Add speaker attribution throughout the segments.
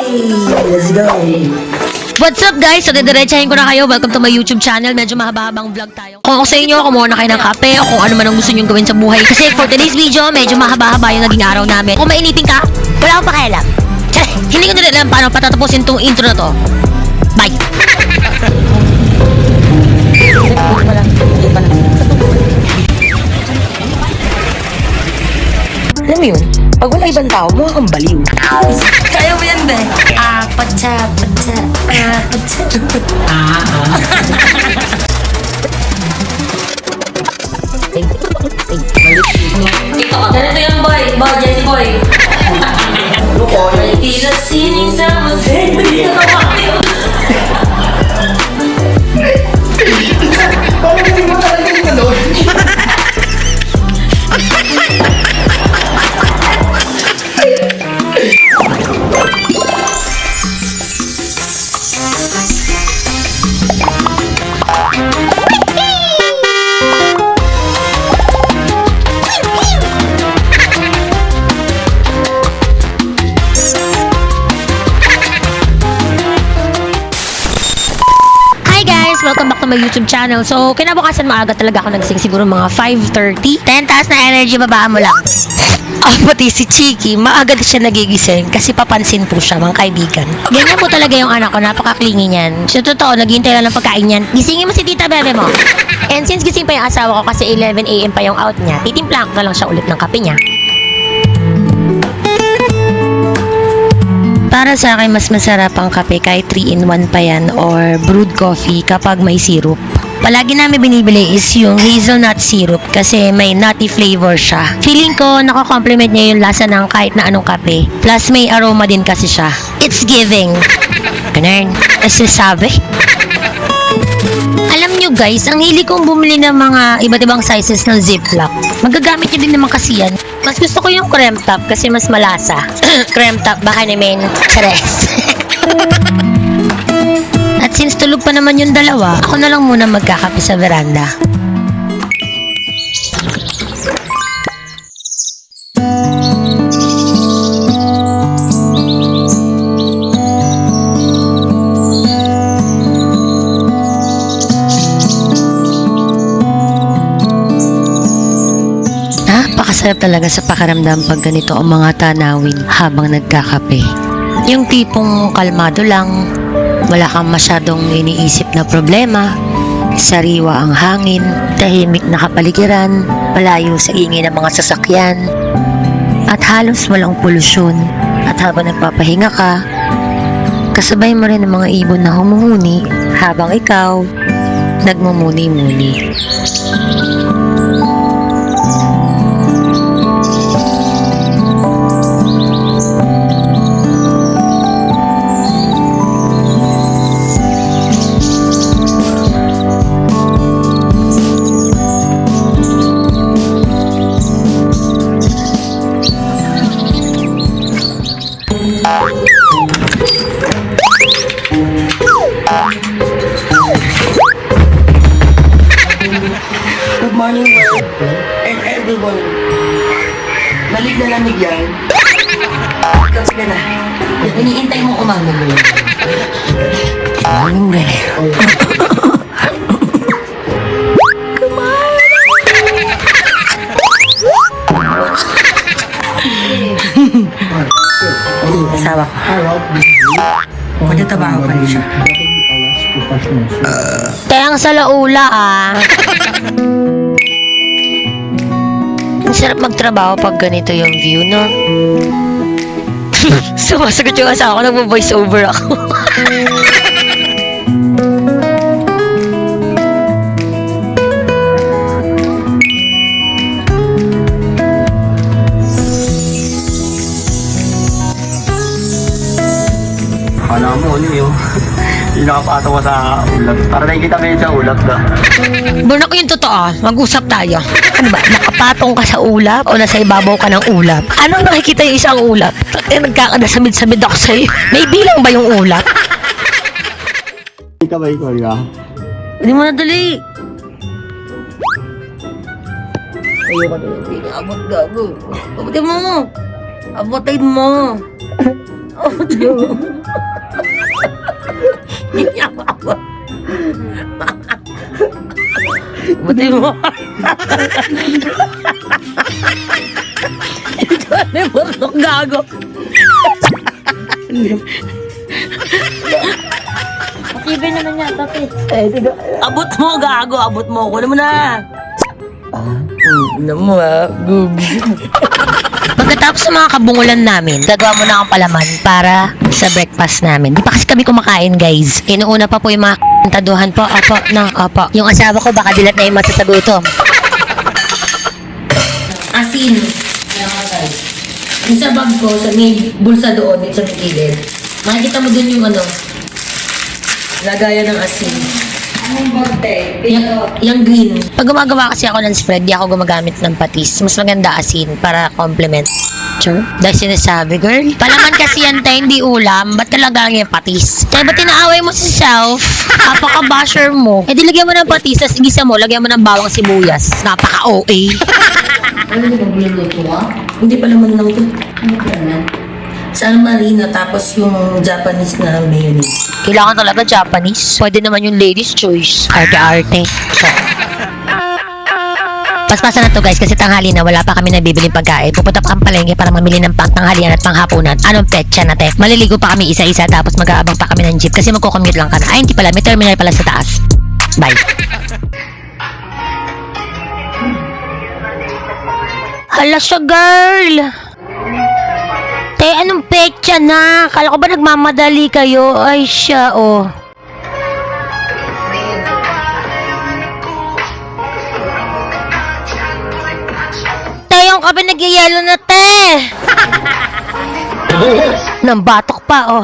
Speaker 1: Let's go!
Speaker 2: What's up guys? So didiretsahin ko na kayo. Welcome to my YouTube channel. Medyo mahaba-habang vlog tayo. Kung ako sa inyo, kumuha na kayo ng kape o kung ano man ang gusto nyo gawin sa buhay. Kasi for today's video, medyo mahaba-haba yung naging araw namin. Kung mainitin ka, wala akong pakialam. Hindi ko nila alam paano patatapusin tong intro na to. Bye!
Speaker 1: Alam mo yun? Pag wala ibang tao, mukha kang baliw.
Speaker 2: Kaya mo yan, be? Patsa. Ganito yung boy. Jesse boy. Tila sining sa masaya.
Speaker 3: Parang hindi mo talaga yung ganun.
Speaker 2: Welcome back to my YouTube channel. So, kinabukasan maaga talaga ako nagising. Siguro mga 5:30. 10 taas na energy, babaan mo lang. Pati si Chiki, maaga din siya nagigising kasi papansin po siya, mga kaibigan. Ganyan po talaga yung anak ko, napaka-clingy niyan. So, totoo, naghihintay lang ng pagkain niyan. Gisingin mo si tita bebe mo. And since gising pa yung asawa ko kasi 11 AM pa yung out niya, titimpla ko na lang siya ulit ng kape niya. Para sa akin, mas masarap ang kape kahit 3-in-1 pa yan or brewed coffee kapag may syrup. Palagi namin binibili is yung hazelnut syrup kasi may nutty flavor siya. Feeling ko, nakakomplement niya yung lasa ng kahit na anong kape. Plus, may aroma din kasi siya. It's giving. Ganun. Sabi. Alam nyo guys, ang hili kong bumili ng mga iba't ibang sizes ng Ziploc. Magagamit nyo din naman kasi yan. Mas gusto ko yung creme top kasi mas malasa. Creme top, baka naman tres. At since tulog pa naman yung dalawa, ako na lang muna magkakape sa veranda. Napakasarap talaga sa pakiramdam pag ganito ang mga tanawin habang nagkakape. Yung tipong kalmado lang, wala kang masyadong iniisip na problema, sariwa ang hangin, tahimik na kapaligiran, malayo sa ingay ng mga sasakyan, at halos walang polusyon. At habang nagpapahinga ka, kasabay mo rin ang mga ibon na humuhuni habang ikaw nagmumuni-muni.
Speaker 3: Good morning, world. And everyone. Lamig na lamig yan. Kapi ka na.
Speaker 2: Iniintay mo umaga mo.
Speaker 1: Morning, be. Asawa ko. Magtatrabaho pa rin siya.
Speaker 2: Kaya sa laula Ang sarap magtrabaho pag ganito yung view, no? Sumasagot yung asawa ko, nagpo-voice over ako.
Speaker 3: Kala mo, ano yun? Hindi nakapatawa sa ulap. Para nakikita mo yun sa ulap na.
Speaker 2: Bunak yung totoo, mag-usap tayo. Ano ba, nakapatong ka sa ulap o nasa ibabaw ka ng ulap? Anong nakikita yung isang ulap? Nagkakadasamid-samid ako sa'yo. May bilang ba yung ulap?
Speaker 3: Hindi ka ba ikaw, ya?
Speaker 2: Hindi mo nadali.
Speaker 1: Ayoko na. Abot gago. Abutin mo. Abutin mo.
Speaker 2: Buti mo. Ito ano yung burlok gago.
Speaker 1: Matibay naman yata, te.
Speaker 2: Abot mo gago, abot mo. Kunin mo na. Ano mo Pagkatapos ng mga kabungulan namin, gagawa mo na ang palaman para sa breakfast namin. Di pa kasi kami kumakain, guys. Inuuna pa po yung mga taduhan po. Opo, no, opo. Yung asawa ko, baka dilat na yung matatago ito.
Speaker 1: Asin. Yung sa bag ko, sa may bulsa doon, sa may gilid. Makikita mo dun yung ano, lagayan ng asin. Anong bag, te? Yung green.
Speaker 2: Pag gumagawa kasi ako ng spread, di ako gumagamit ng patis. Mas maganda asin para complement. Sure. Dahil sinasabi, girl. Palaman kasi yan tayo, hindi ulam. Ba't ka lagay yung patis? Tayo, ba't tinaaway mo si self? Napaka-basher mo. Eh, di lagyan mo ng patis, tapos igisa mo, lagyan mo ng bawang sibuyas. Napaka-OA.
Speaker 1: Ano yung magluluto ka? Hindi pa naman lang ito. Ano ba yan? San Marino, tapos yung Japanese na mayonnaise.
Speaker 2: Kailangan talaga Japanese. Pwede naman yung ladies' choice. Arte-arte. So, paspasan na to guys kasi tanghali na wala pa kami nabibiling pagkain. Pupunta pa kami palengke para mamili ng pangtanghalian at panghapunan. Anong petsa na te? Maliligo pa kami isa-isa tapos mag-aabang pa kami ng jeep kasi magkukommute lang kami. Ay hindi pala, may terminal pala sa taas. Bye. Hala siya girl! Te, anong petsa na? Kala ko ba nagmamadali kayo? Ay siya oh. Yung kape nagyayelo na, te! Nang batok pa, oh.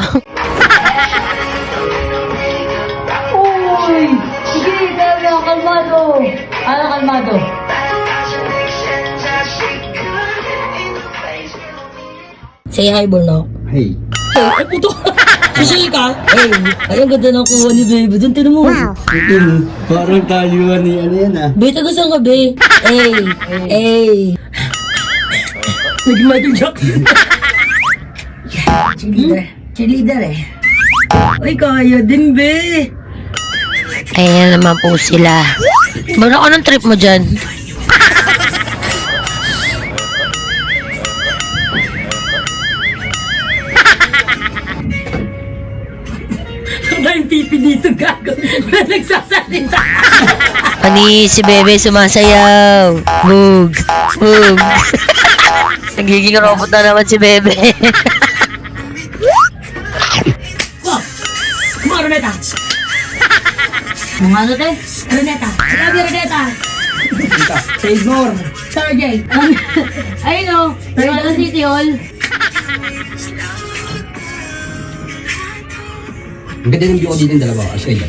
Speaker 1: Uy! Sige, dala, kalmado. Ano kalmado? Say hi, Bornok.
Speaker 3: Hey.
Speaker 1: Hey, ay puto. Sisay ka? Hey, ay ang ganda ng kuha ni baby. Diyan, tinan mo.
Speaker 3: Ito, parang taluan ni ano yan ah.
Speaker 1: Be, taga saan ka, be? Hey, hey. Nag-Michael Jackson. Cheerleader. Cheerleader eh. Ay, kaya din, be.
Speaker 2: Ayan naman po sila. Baro, anong trip mo dyan?
Speaker 1: Ang pipi dito, gago. Nagsasalita.
Speaker 2: Pani, si Bebe sumasayaw. Bug. Bug. Nagiging robot na naman si Bebe.
Speaker 1: Wow. Mga Roneta. Mga ano, te? Roneta. Sabi, Roneta.
Speaker 3: Sa ignore.
Speaker 1: Sorry, Jay. Ayun o. Roneta City Hall.
Speaker 3: Ang ganda ng view ko dito yung dalawa. As kayo.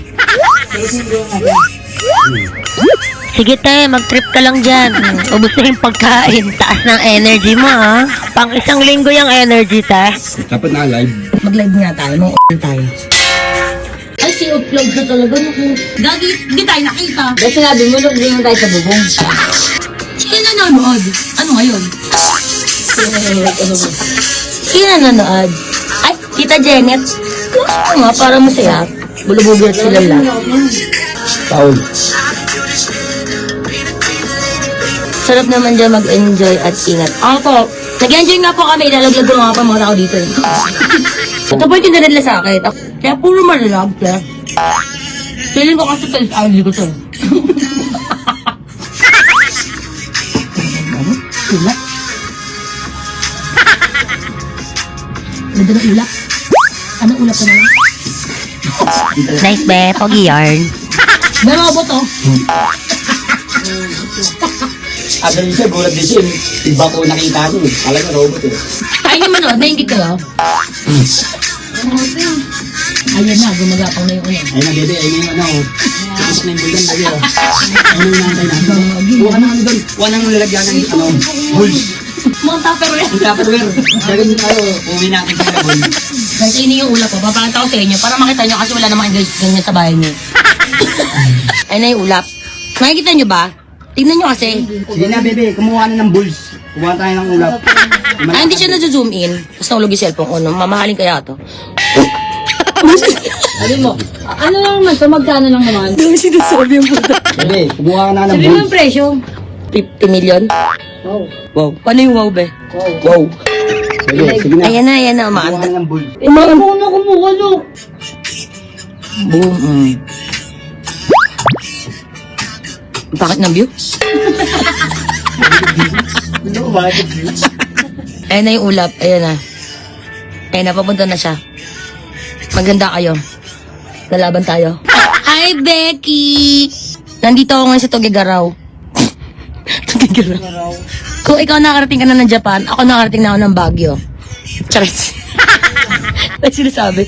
Speaker 2: Sige te, mag-trip ka lang dyan. Ubus na yung pagkain. Taas ng energy mo ha. Pang isang linggo yung energy te.
Speaker 3: Dapat na live.
Speaker 1: Mag-live nga tayo. Mga tayo. Ay, si-upload na talaga. Gagi, hindi tayo nakita.
Speaker 2: Dahil sinabi mo, nung naman tayo sa bubong.
Speaker 1: Sino nanonood? Ano ngayon? Sino nanonood? Ay, Tita Janet. Ano nga, para masaya. Bulubugir sila lang.
Speaker 3: Paul.
Speaker 1: Sarap naman dyan mag-enjoy at ingat. Ako, nag-enjoy nga po kami. Ilalaglag ko nga pa mga tao dito. Ito po yung tinanad nila sa akin. Kaya puro malalag. Kaya feeling ko kasi talis ID ko to. Ula? Ganda ng ula? Anong ula ko na lang?
Speaker 2: Nice be, pogi yarn.
Speaker 1: May robot to.
Speaker 3: Agad siya, gulat din siya. Iba ko nakita ko. Talaga robot eh.
Speaker 1: Ay, naman o. Naingit ka ba? Ayan na, gumagapang na yung ulan.
Speaker 3: Ayun na, bebe. Ayun yung ano. Tapos na yung buldan. Lagi oh. Ayun yung nantay na. Huwag ka na ano doon. Huwag nang lalagyan ng ano. Bulls.
Speaker 1: Mga tupperware.
Speaker 3: Ang tupperware. Gagawin tayo. Uwi natin sa labon.
Speaker 1: Guys, ini yung ulap ko. Papakita ko sa inyo para makita nyo kasi wala namang ganyan sa bahay nyo. Ayun na yung ulap. Nakikita nyo ba? Tingnan nyo kasi.
Speaker 3: Sige na, bebe. Kumuha na ng bulls. Kumuha tayo ng ulap.
Speaker 1: Hindi siya na-zoom in. Tapos nahulog yung cellphone ko. No? Mamahalin kaya to.
Speaker 4: Sabi mo, ano lang naman to? Magkano lang naman?
Speaker 1: Dami sinasabi yung puta.
Speaker 3: Sabi, kumuha ka na ng
Speaker 4: Sabi mo
Speaker 3: bull.
Speaker 4: yung presyo.
Speaker 1: 50 million?
Speaker 4: Wow.
Speaker 1: Wow. Paano yung wow, be?
Speaker 3: Wow. Sige na.
Speaker 1: Ayan na,
Speaker 3: Kumuha
Speaker 1: umaanda.
Speaker 3: ka ng bull.
Speaker 4: Eh, muna kumuha no.
Speaker 1: Boom. Bakit ng view?
Speaker 3: Ano ba?
Speaker 1: Ayan na yung ulap. Ayan na. Ayan na, papunta na siya. Maganda kayo. Lalaban tayo. Hi, Becky! Nandito ako ngayon sa Tugigaraw. Tugigaraw. Kung ikaw nakarating ka na ng Japan, ako nakarating na ako ng Baguio. Charis. Ano sinasabi?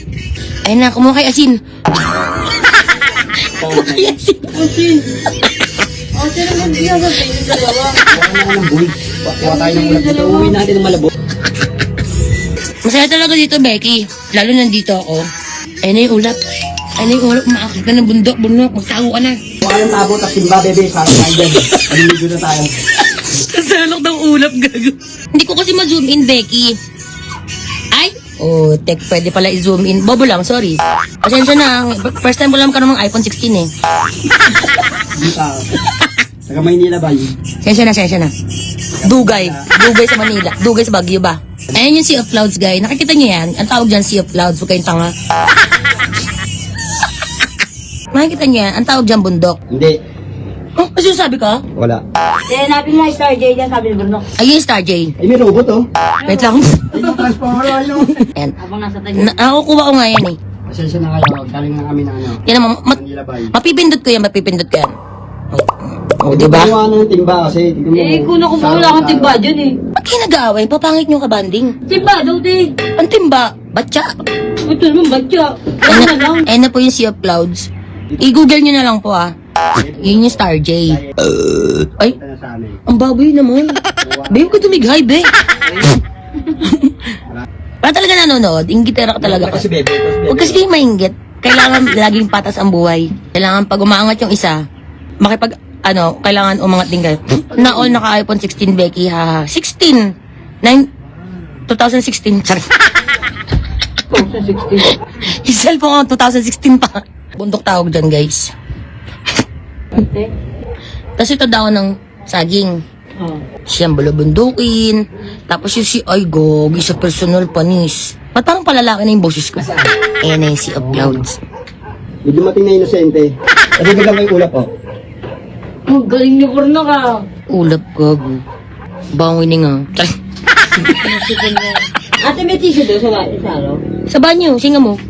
Speaker 1: Ayun na, kumuha kay Asin. Kumuha kay Asin.
Speaker 4: Sino mo bigyan sa yung dalawa?
Speaker 3: Kumuha ka ng bull. Kuha tayo ng ulap dito. Uwi natin ng Malabo.
Speaker 1: Masaya talaga dito, Becky. Lalo nandito ako. Ayun na yung ulap. Ayun na yung ulap. Umaakit ka ng bundok. Magtago ka na.
Speaker 3: Kuha ka ng tabo, tapos simba, bebe. Para tayo dyan. Paliligo na tayo.
Speaker 1: Kasalok ng ulap, gago. Hindi ko kasi ma-zoom in, Becky. Ay! Oh, tek, pwede pala i-zoom in. Bobo lang, sorry. Pasensya na. First time ko lang ng iPhone 16 eh.
Speaker 3: Dito ako. Taga Maynila ba yun?
Speaker 1: Sensya na. Dugay. Dugay sa Manila. Dugay sa Baguio ba? Ayan yung Sea of Clouds, guys. Nakikita niyo yan? Ang tawag dyan, Sea of Clouds. Huwag kayong tanga. Makikita niyo yan? Ang tawag dyan, bundok.
Speaker 3: Hindi.
Speaker 1: Oh, ano sabi ka?
Speaker 3: Wala.
Speaker 4: Eh, natin na Star J dyan, sabi ni Bruno.
Speaker 1: Ayun, Star J.
Speaker 3: Eh, may robot oh.
Speaker 1: Wait lang.
Speaker 3: Ay, yung transformer ano.
Speaker 1: Ayan.
Speaker 4: Habang nasa tayo.
Speaker 1: Nakukuha ko nga yan eh.
Speaker 3: Pasensya na kayo. Galing na kami na ano.
Speaker 1: Yan naman,
Speaker 3: Manila ba yun?
Speaker 1: mapipindot ko yan. Oh, diba?
Speaker 3: Kumuha na ng timba kasi. Tignan mo.
Speaker 4: Eh, kung nakuha wala kang timba dyan eh.
Speaker 1: Ba't kayo nag-aaway? Papangit nyo kabanding.
Speaker 4: Timba daw din.
Speaker 1: Ang timba, batya.
Speaker 4: Ito naman, batya. Ano na lang?
Speaker 1: Ayan na po yung Sea of Clouds. I-google nyo na lang po ah. Yun yung Star J. Ay,
Speaker 3: Ito na sa amin.
Speaker 1: ang baboy naman. Be, huwag ka tumighay, be. Para talaga nanonood, inggitera ka talaga.
Speaker 3: Kasi bebe.
Speaker 1: Huwag kasi kayo mainggit. Kailangan laging patas ang buhay. Kailangan pag umaangat yung isa, kailangan umangat din kayo. Na all naka iPhone 16, Becky, ha. 16! 2016. Sorry.
Speaker 4: 2016.
Speaker 1: Yung cellphone ko, 2016 pa. Bundok tawag dyan, guys.
Speaker 4: Ate?
Speaker 1: Tapos ito daw ng saging.
Speaker 4: Oh.
Speaker 1: Siyang bulabundukin. Tapos yung si ay gogi sa personal panis. Ba't parang palalaki na yung boses ko? Ayan na yung Sea of Clouds.
Speaker 3: May dumating na inosente. Kasi biglang may ulap oh.
Speaker 4: Oh, galing ni Bruno ka.
Speaker 1: Ulap gago. Bangoy ni nga.
Speaker 4: Ate, may tissue doon sa ano?
Speaker 1: Sa banyo, singa mo.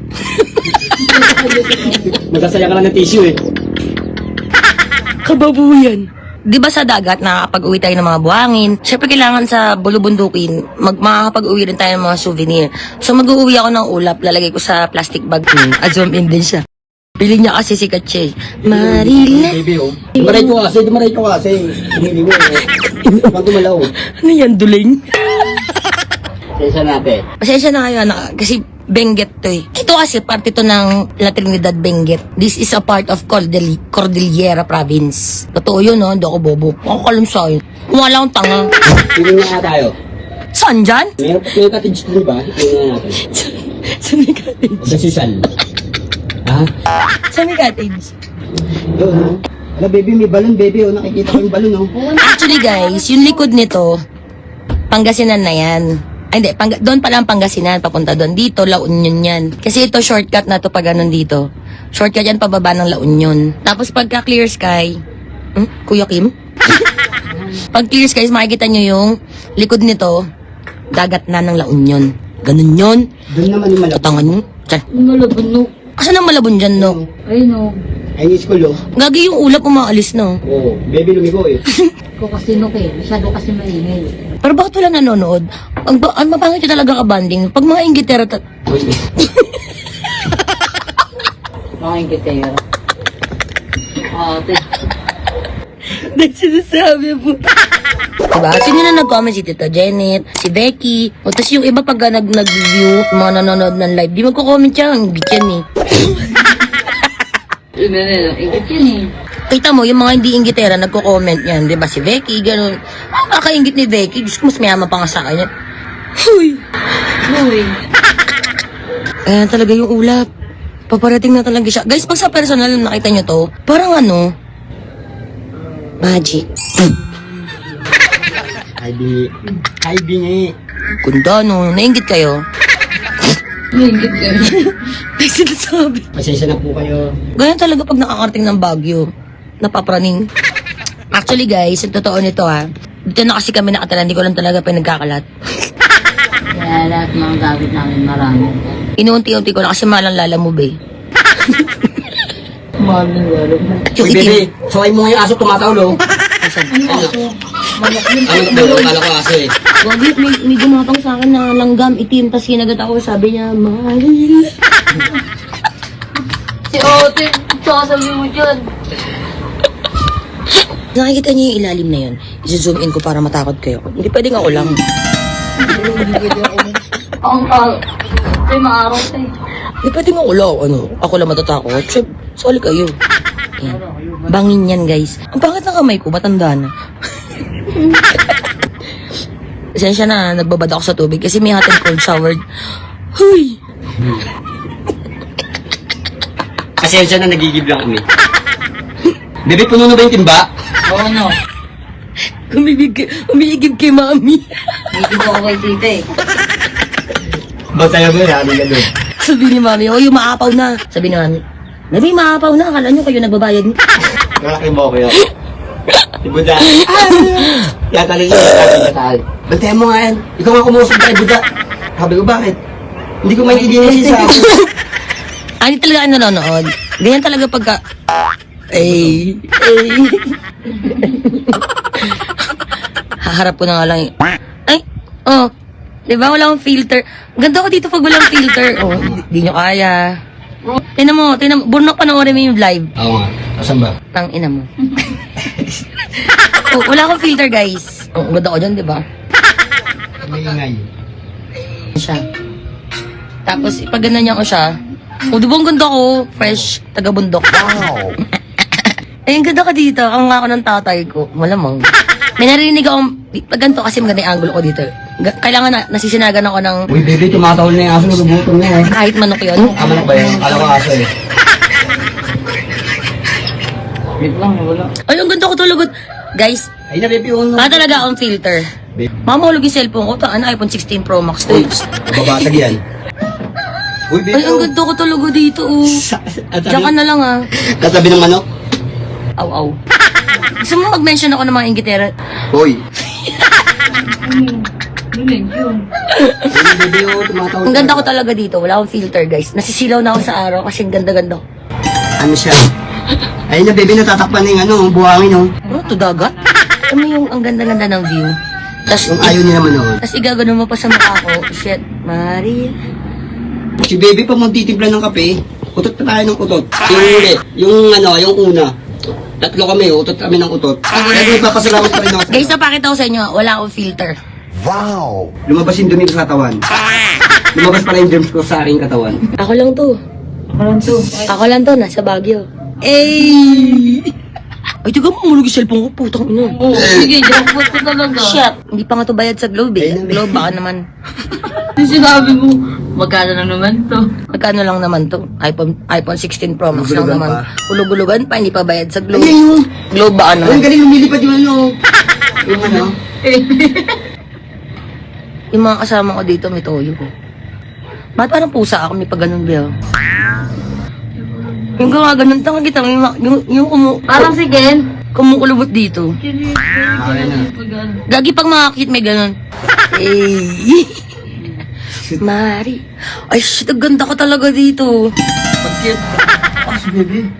Speaker 3: Nagkasaya ka lang ng tissue eh.
Speaker 1: Kababuyan. Di ba sa dagat, nakakapag-uwi tayo ng mga buhangin? Siyempre kailangan sa bulubundukin, makakapag-uwi rin tayo ng mga souvenir. So mag-uwi ako ng ulap, lalagay ko sa plastic bag. Zoom in din siya. Pili niya kasi sikat siya eh. Marila.
Speaker 3: Baby oh. Dumaray ko kasi. Tumili mo eh. Pag tumalaw.
Speaker 1: Ano yan, duling?
Speaker 3: Pasensya natin.
Speaker 1: Pasensya na kayo, kasi Benguet to eh. Ito kasi parte to ng La Trinidad Benguet. This is a part of Cordillera Province. Totoo yun, no? Hindi ako bobo. Ako kalamsahin. Wala akong tanga.
Speaker 3: Tingin nga tayo.
Speaker 1: Saan dyan?
Speaker 3: May cottage doon ba? Tingin nga natin.
Speaker 1: Sa may cottage.
Speaker 3: Sa Susan. Ha?
Speaker 1: Sa may cottage.
Speaker 3: Doon oh. Ala baby, may balon baby oh. Nakikita ko yung balon oh.
Speaker 1: Actually guys, yung likod nito, Pangasinan na yan. Ay, hindi, doon pala ang Pangasinan, papunta doon. Dito, La Union yan. Kasi ito, shortcut na to pag ganun dito. Shortcut yan pababa ng La Union. Tapos pagka clear sky, Kuya Kim? Pag clear skies, makikita nyo yung likod nito, dagat na ng La Union. Ganun yun.
Speaker 3: Doon naman yung malapit.
Speaker 1: Tatangan nyo. Tiyar.
Speaker 4: Malabon no.
Speaker 1: Asan ang malabon dyan, no?
Speaker 4: Ay no.
Speaker 3: Ay, yung school oh.
Speaker 1: Gagi yung ulap umaalis, no?
Speaker 3: Oo. Baby, lumigo eh.
Speaker 4: Ko kasi no eh. Masyado kasi maingay.
Speaker 1: Pero bakit wala nanonood? Ang mapangit yung talaga kabanding. Pag mga inggitera,
Speaker 4: Mga ingitero. Ate.
Speaker 1: Dahil sinasabi mo. Diba? Sino na nag-comment? Si Tita Janet, si Becky. O tas yung iba pag nag-view, mga nanonood ng live, di magko-comment siya. Ang ingit yan eh.
Speaker 4: Ingit yan eh.
Speaker 1: Kita mo, yung mga hindi inggitera, nagko-comment yan. Diba si Becky, ganun. Ang kakaingit ni Becky. Diyos ko, mas mayaman pa nga sa kanya. Uy!
Speaker 4: Uy.
Speaker 1: Ayan talaga yung ulap. Paparating na talaga siya. Guys, pag sa personal nakita nyo to, parang ano, magic.
Speaker 3: Ay, bingi. Ay, bingi.
Speaker 1: Ganda, no? Nainggit kayo?
Speaker 4: Nainggit ka.
Speaker 1: May sinasabi.
Speaker 3: Pasensya na po kayo.
Speaker 1: Ganyan talaga pag nakakarating ng Baguio. Napapraning. Actually guys, yung totoo nito ha. Dito na kasi kami nakatala, hindi ko lang talaga pinagkakalat.
Speaker 4: Kaya lahat mga gamit namin marami.
Speaker 1: Inuunti-unti ko na kasi malang lalamove eh.
Speaker 4: Mami, wala na.
Speaker 1: Yung
Speaker 3: Uy, bebe,
Speaker 1: itim.
Speaker 3: saway mo nga yung aso tumatawlo.
Speaker 4: Manok yun.
Speaker 3: Ano ba? Kala ko aso eh.
Speaker 1: Wagi, may dumapang sa akin na langgam, itim, tas kinagat ako, sabi niya, Mari.
Speaker 4: Si Ote, sasabi mo dyan.
Speaker 1: Nakikita niyo yung ilalim na yun. I-zoom in ko para matakot kayo. Hindi pwedeng ako lang.
Speaker 4: Ang Ay, maaraw tayo.
Speaker 1: Hindi pwedeng ako lang. Ano, ako lang matatakot. Siyempre, soli kayo. Yan. Bangin yan, guys. Ang pangit ng kamay ko, matanda na. Pasensya na, nagbabad ako sa tubig kasi may hot and cold shower. Huy!
Speaker 3: Pasensya na, nagigib lang kami. Bebe, puno na ba yung timba?
Speaker 4: Oo, no.
Speaker 1: Umiigib kay mami.
Speaker 4: Nainggit ako kay tita eh.
Speaker 3: Ba't tayo ba? Hali ka doon.
Speaker 1: Sabi ni mami, oh, yung maapaw na. Sabi ni mami, Nabi, maapaw na. Akala nyo kayo nagbabayad niyo.
Speaker 3: Malaki mo kayo. Si Buda. Kaya talaga yung batal. Bantayan mo nga yan. Ikaw nga kumusap tayo, Buda. Sabi ko, bakit? Hindi ko maintindihan yung sinasabi.
Speaker 1: Hindi talaga ang nanonood. Ganyan talaga pagka... Ay. Haharap ko na nga lang yung... Ay, oh. Diba wala akong filter? Ganda ko dito pag walang filter. Oh, di nyo kaya. Tinan mo, bunok panoorin mo yung live.
Speaker 3: Oo nga. Asan ba?
Speaker 1: Tang ina mo. Oh, wala akong filter, guys. Oh, ganda ko dyan, di ba?
Speaker 3: Hindi ngay.
Speaker 1: Siya. Tapos, pag ganyan ko siya, oh, di ba ang ganda ko? Fresh, taga-bundok. Wow! Ay, ang ganda ka dito. Ang nga ako ng tatay ko. Malamang. May narinig akong, pag ganito kasi maganda yung angle ko dito. Kailangan na, nasisinagan ako ng
Speaker 3: Uy, baby, tumatawal na yung aso. Nagugutom na eh.
Speaker 1: kahit manok yun.
Speaker 3: Tama na ba yun? Kala ko aso eh.
Speaker 4: Wait lang, wala.
Speaker 1: Ay, ang ganda ko tulog. Guys,
Speaker 3: Ay na, baby, yun.
Speaker 1: talaga akong filter. Mamahulog yung cellphone ko. Ito, iPhone 16 Pro Max to.
Speaker 3: Uy, babatag yan. Uy, baby,
Speaker 1: Ay, ang ganda ko tulog dito. Oh. Diyan ka na lang ah.
Speaker 3: Katabi ng manok.
Speaker 1: Aw. Gusto mo mag-mention ako ng mga ingitera?
Speaker 3: Hoy.
Speaker 4: Galing yun.
Speaker 3: Uy, baby, oh, tumatawal.
Speaker 1: Ang ganda ko talaga dito. Wala akong filter, guys. Nasisilaw na ako sa araw kasi ang ganda-ganda ko.
Speaker 3: Ano siya? Ay na, baby, natatakpan na yung ano, buhangin, oh.
Speaker 1: Oh, to dagat? Alam mo yung ang ganda-ganda ng view.
Speaker 3: Yung ayaw niya naman, oh.
Speaker 1: Tapos igagano mo pa sa mukha ko. Shit, Maria.
Speaker 3: Si baby, pag magtitimpla ng kape, utot pa tayo ng utot. Yung ulit, yung ano, yung una. Tatlo kami, utot kami ng utot. Pero nagpapasalamat pa rin ako.
Speaker 1: Guys, napakita ko sa inyo, wala akong filter.
Speaker 3: Lumabas yung dumi ko sa katawan. Lumabas pala yung germs ko sa aking katawan.
Speaker 1: Ako lang to.
Speaker 4: Parang to.
Speaker 1: Ako lang to, nasa Baguio. Ay! Ay, tiga mo, mulog yung cellphone ko, putang ina.
Speaker 4: Oo, sige, jackpot ko talaga.
Speaker 1: Shit! Hindi pa nga to bayad sa Globe eh. Globe, baka naman.
Speaker 4: Yung sinabi mo, magkano na naman to?
Speaker 1: Magkano lang naman to? iPhone 16 Pro Max lang
Speaker 3: Hulug-hulugan
Speaker 1: naman.
Speaker 3: pa.
Speaker 1: Hulug-hulugan pa, hindi pa bayad sa
Speaker 3: Ay,
Speaker 1: Globe.
Speaker 3: yung...
Speaker 1: Globe baka
Speaker 3: Ang
Speaker 1: naman.
Speaker 3: galing lumilipad yung ano. Yung ano.
Speaker 1: Yung mga kasama ko dito, may toyo ko. Ba't parang pusa ako, may pag ganun ba? Yung gawa ganun, tanga kita, yung
Speaker 4: Parang si Ken.
Speaker 1: kumukulubot dito.
Speaker 3: Ayan na.
Speaker 1: Gagi pag makakit may ganun. Eh. Mari. Ay, shit, ang ganda ko talaga dito.
Speaker 3: Pag-cute. Ah, si baby.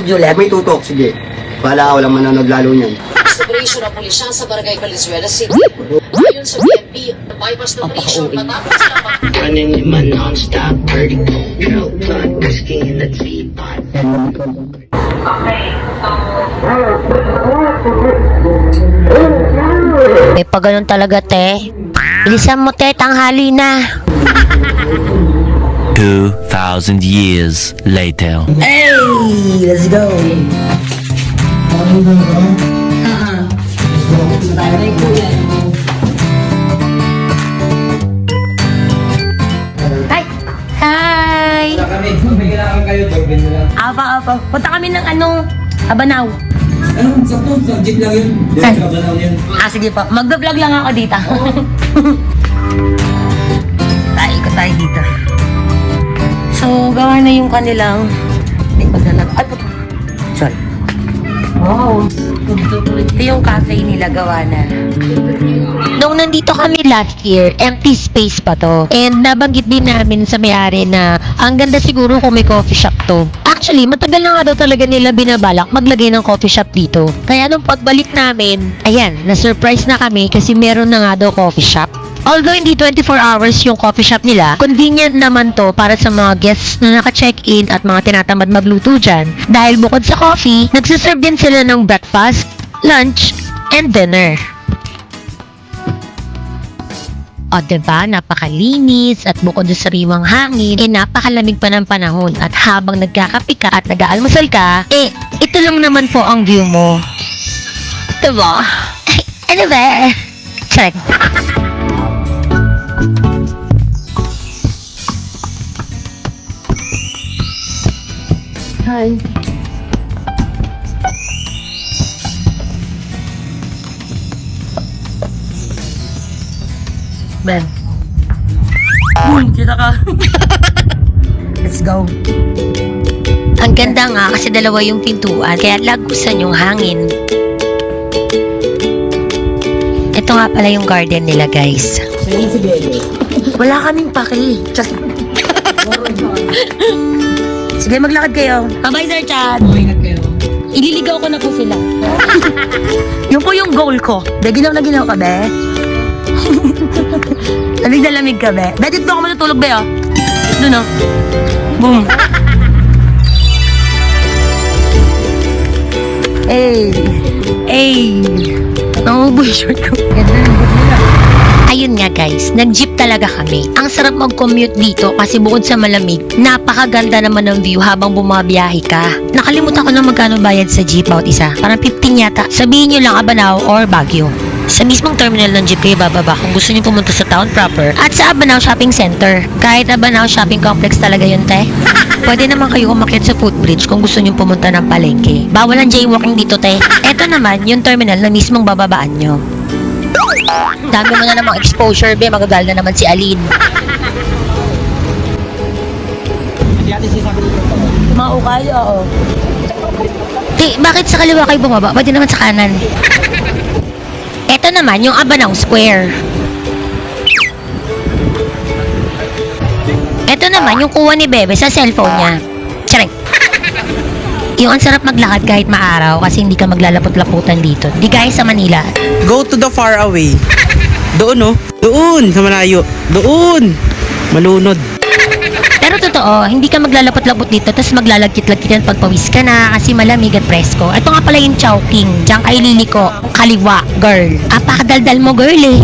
Speaker 1: Julet.
Speaker 3: May tutok, sige. Bahala ka, walang manonood lalo niyan.
Speaker 5: Operasyon ng pulisya sa Barangay Valenzuela City. Ayon sa PNP, bypass na operation matapos sila
Speaker 6: Running in my non-stop vertical. Drill blood, whiskey in the teapot.
Speaker 2: May pa ganun talaga, te. Bilisan mo, te. Tanghali na.
Speaker 7: 2,000 years later.
Speaker 1: Hey, let's go.
Speaker 3: kami. May kailangan kayo, jogging nyo lang.
Speaker 1: Apa. Punta kami ng Abanaw.
Speaker 3: Ano, sakto, subject lang yun.
Speaker 1: Saan?
Speaker 3: Direct ka ba lang yun?
Speaker 1: Sige po. Magda-vlog lang ako dito. Tayo dito. So, gawa na yung kanilang... May pagdalag. Ay, puto. Sorry. Wow. Ito yung cafe nila, gawa na.
Speaker 2: Nung nandito kami last year, empty space pa to. And nabanggit din namin sa may-ari na ang ganda siguro kung may coffee shop to. Actually, matagal na nga daw talaga nila binabalak maglagay ng coffee shop dito. Kaya nung pagbalik namin, ayan, na-surprise na kami kasi meron na nga daw coffee shop. Although hindi 24 hours yung coffee shop nila, convenient naman to para sa mga guests na naka-check-in at mga tinatamad magluto dyan. Dahil bukod sa coffee, nagsiserve din sila ng breakfast, lunch, and dinner. O diba, napakalinis at bukod sa sariwang hangin, napakalamig pa ng panahon at habang nagkakape ka at nag-aalmusal ka, ito lang naman po ang view mo. Diba? Ano ba? Check.
Speaker 1: Hi. Ben. Kita ka. Let's go.
Speaker 2: Ang ganda nga kasi dalawa yung pintuan kaya lagusan yung hangin. Ito nga pala yung garden nila, guys.
Speaker 1: Wala kaming paki. Just... Sige, maglakad kayo. Bye-bye, Sir Chad.
Speaker 3: Ingat kayo.
Speaker 1: Ililigaw ko na po sila. Yun po yung goal ko. Be, ginaw na ginaw ka, be. Lamig na lamig ka, be. Be, dito ako matutulog, be, oh. Doon, oh. Boom. Hey. Nangubo yung short ko. Ganda ng boot nila.
Speaker 2: Ayun nga guys, nag-jeep talaga kami. Ang sarap mag-commute dito kasi bukod sa malamig, napakaganda naman ng view habang bumabiyahe ka. Nakalimutan ko na magkano bayad sa jeep bawat isa. Parang 15 yata. Sabihin nyo lang Abanao or Baguio. Sa mismong terminal ng jeep kayo bababa kung gusto nyo pumunta sa town proper at sa Abanao Shopping Center. Kahit Abanao Shopping Complex talaga yun, te. Pwede naman kayo umakyat sa footbridge kung gusto nyo pumunta ng palengke. Bawal ang jaywalking dito, te. Eto naman, yung terminal na mismong bababaan nyo. Dami mo na namang exposure, be. Magagal na naman si Aline.
Speaker 3: Si ate sinasabi nito.
Speaker 1: Maukay, oo.
Speaker 2: Bakit sa kaliwa kayo bumaba? Pwede naman sa kanan. Ito naman, yung Abanao Square. Ito naman, yung kuha ni Bebe sa cellphone niya. Charing. Yung ang sarap maglakad kahit maaraw kasi hindi ka maglalapot-laputan dito. Di guys sa Manila.
Speaker 8: Go to the far away. Doon, no? Doon, sa malayo. Doon. Malunod.
Speaker 2: Pero totoo, hindi ka maglalapot-lapot dito tapos maglalagkit-lagkit yan pagpawis ka na kasi malamig at presko. Ito nga pala yung Chowking. Diyan kay Liliko. Kaliwa, girl. Apakadaldal mo, girl eh.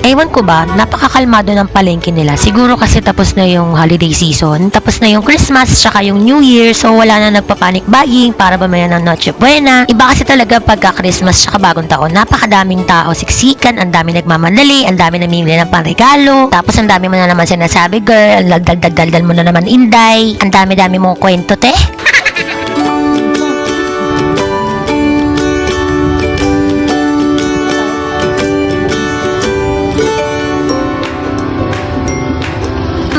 Speaker 2: Ewan ko ba, napakakalmado ng palengke nila. Siguro kasi tapos na yung holiday season, tapos na yung Christmas, tsaka yung New Year, so wala na nagpa-panic buying para ba may ng Noche Buena. Iba kasi talaga pagka Christmas tsaka bagong taon, napakadaming tao siksikan, ang dami nagmamadali, ang dami namimili ng panregalo, tapos ang dami mo na naman sinasabi, girl, ang dagdal mo na naman inday, ang dami-dami mong kwento, te.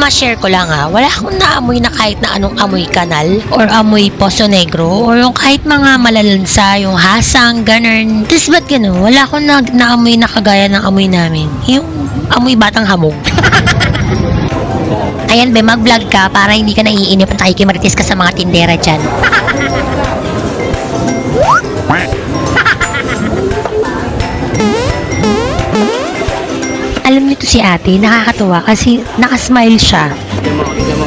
Speaker 2: Ma-share ko lang wala akong naamoy na kahit na anong amoy kanal or amoy Poso Negro or yung kahit mga malalansa, yung hasang, ganun. Tapos ba't gano'n? Wala akong naamoy na kagaya ng amoy namin. Yung amoy batang hamog. Ayan be, mag-vlog ka para hindi ka naiinip at nakikimarites ka sa mga tindera dyan. Alam niyo to si ate, nakakatuwa kasi nakasmile siya.
Speaker 8: Tignan mo.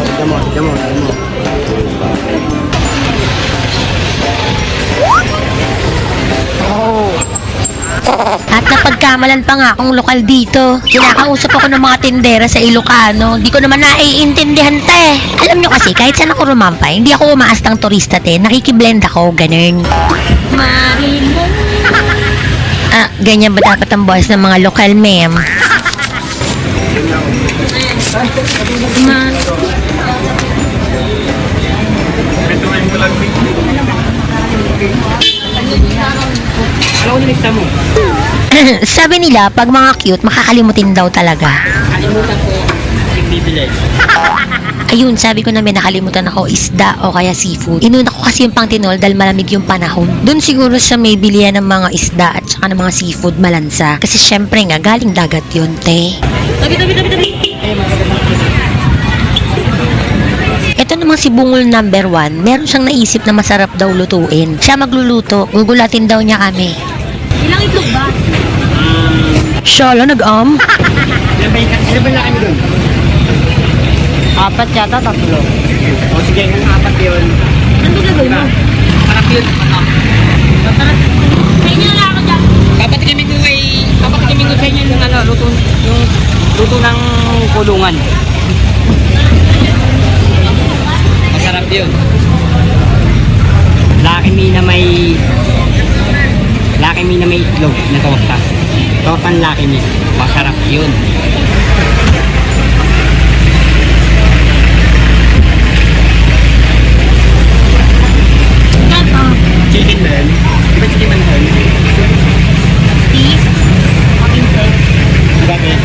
Speaker 2: At napagkamalan pa nga akong lokal dito. Kinakausap ako ng mga tindera sa Ilocano. Di ko naman naiintindihan, te. Alam nyo kasi, kahit saan ako rumampay, hindi ako umaastang turista, te. Nakikiblend ako, ganun. Ganyan ba dapat ang boss ng mga lokal, ma'am?
Speaker 3: Ano ko nilista mo?
Speaker 2: Sabi nila, pag mga cute, makakalimutin daw talaga.
Speaker 3: Kalimutan ko yung bibili.
Speaker 2: Ayun, sabi ko na may nakalimutan ako, isda o kaya seafood. Inuna ko kasi yung pangtinol dahil malamig yung panahon. Doon siguro siya may bilihan ng mga isda at saka ng mga seafood malansa. Kasi syempre nga, galing dagat yun, te. Ito namang si Bungol number 1, meron siyang naisip na masarap daw lutuin. Siya magluluto, gugulatin daw niya kami.
Speaker 1: Ilang itlog ba?
Speaker 2: Siya lang
Speaker 3: Ilan ba laki mo doon?
Speaker 4: 4 yata, 3.
Speaker 3: O sige, kung 4 yun.
Speaker 1: Ano gagawin mo?
Speaker 3: Sarap yun.
Speaker 1: Kaya niya lang ako dyan.
Speaker 3: Papatikimin ko sa inyo yung ano, luto ng kulungan. Masarap yun. Laki mi na may itlog na torta. Tortang laki mi. Masarap yun. Chicken man. Di ba chicken man hon?
Speaker 1: Beef.
Speaker 3: Bakit?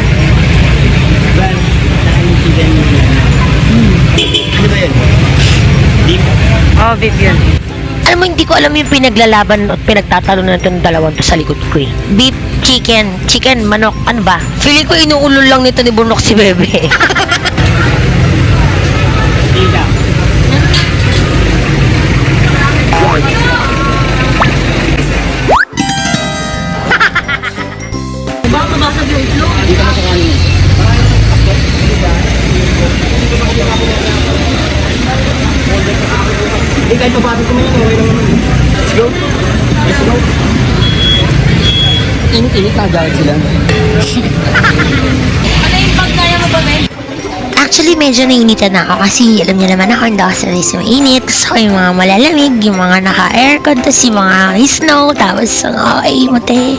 Speaker 3: Well, nasa may chicken man. Ano ba yun? Beef?
Speaker 8: Oh, beef yun.
Speaker 2: Alam mo, hindi ko alam yung pinaglalaban at pinagtatalo na itong dalawang to sa likod ko eh. Beef, chicken, manok, ano ba? Feeling ko inuulol lang nito ni Bunok si Bebe.
Speaker 3: Tita.
Speaker 1: Baka mabasag yung itlog.
Speaker 3: Dito mo sa kanin. Hindi, kahit mabasag ko man yun, okay lang naman. Let's go. Let's go. Init-init, kagawad sila.
Speaker 1: Ano yung pag kaya mo ba, Ben?
Speaker 2: Actually, medyo nainitan na ako kasi alam niyo naman ako, hindi ako sanay sa mainit. Gusto ko yung mga malalamig, yung mga naka-aircon, tapos yung mga snow, tapos ang okay mo, te.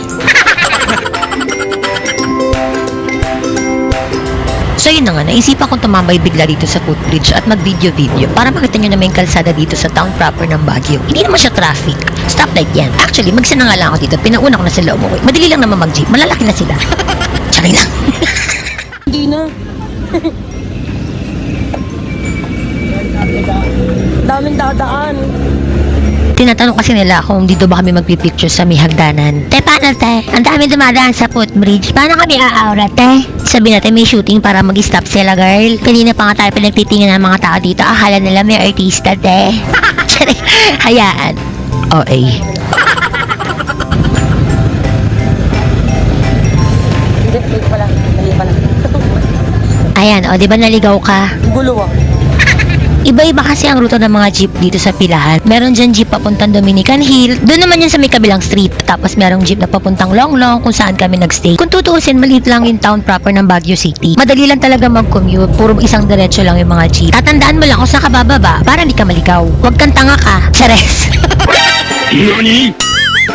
Speaker 2: So yun na nga, naisipan kong tumambay bigla dito sa footbridge at mag-video-video para makita nyo naman yung kalsada dito sa town proper ng Baguio. Hindi naman siya traffic. Stoplight yan. Actually, magsina nga lang ako dito. Pinauna ko na sila umuwi. Madali lang naman mag-jeep. Malalaki na sila. Tsaka lang.
Speaker 1: Hindi na. Daming dadaan.
Speaker 2: Tinatanong kasi nila kung dito ba kami magpipicture sa may hagdanan. Te, paano te? Ang dami dumadaan sa footbridge. Paano kami aaura, te? Sabi natin may shooting para mag-stop sila, girl. Kanina pa nga tayo pinagtitingin ng mga tao dito. Akala nila may artista, te. Hayaan. OA. Ayan, o, di ba naligaw ka?
Speaker 1: Gulo ah.
Speaker 2: Iba-iba kasi ang ruta ng mga jeep dito sa Pilahan. Meron dyan jeep papuntang Dominican Hill. Doon naman yun sa may kabilang street. Tapos merong jeep na papuntang Longlong kung saan kami nagstay. Kung tutuusin, maliit lang yung town proper ng Baguio City. Madali lang talaga mag-commute. Puro isang diretso lang yung mga jeep. Tatandaan mo lang kung saan ka bababa para hindi ka maligaw. Huwag kang tanga ka. Chares.
Speaker 7: NANI?!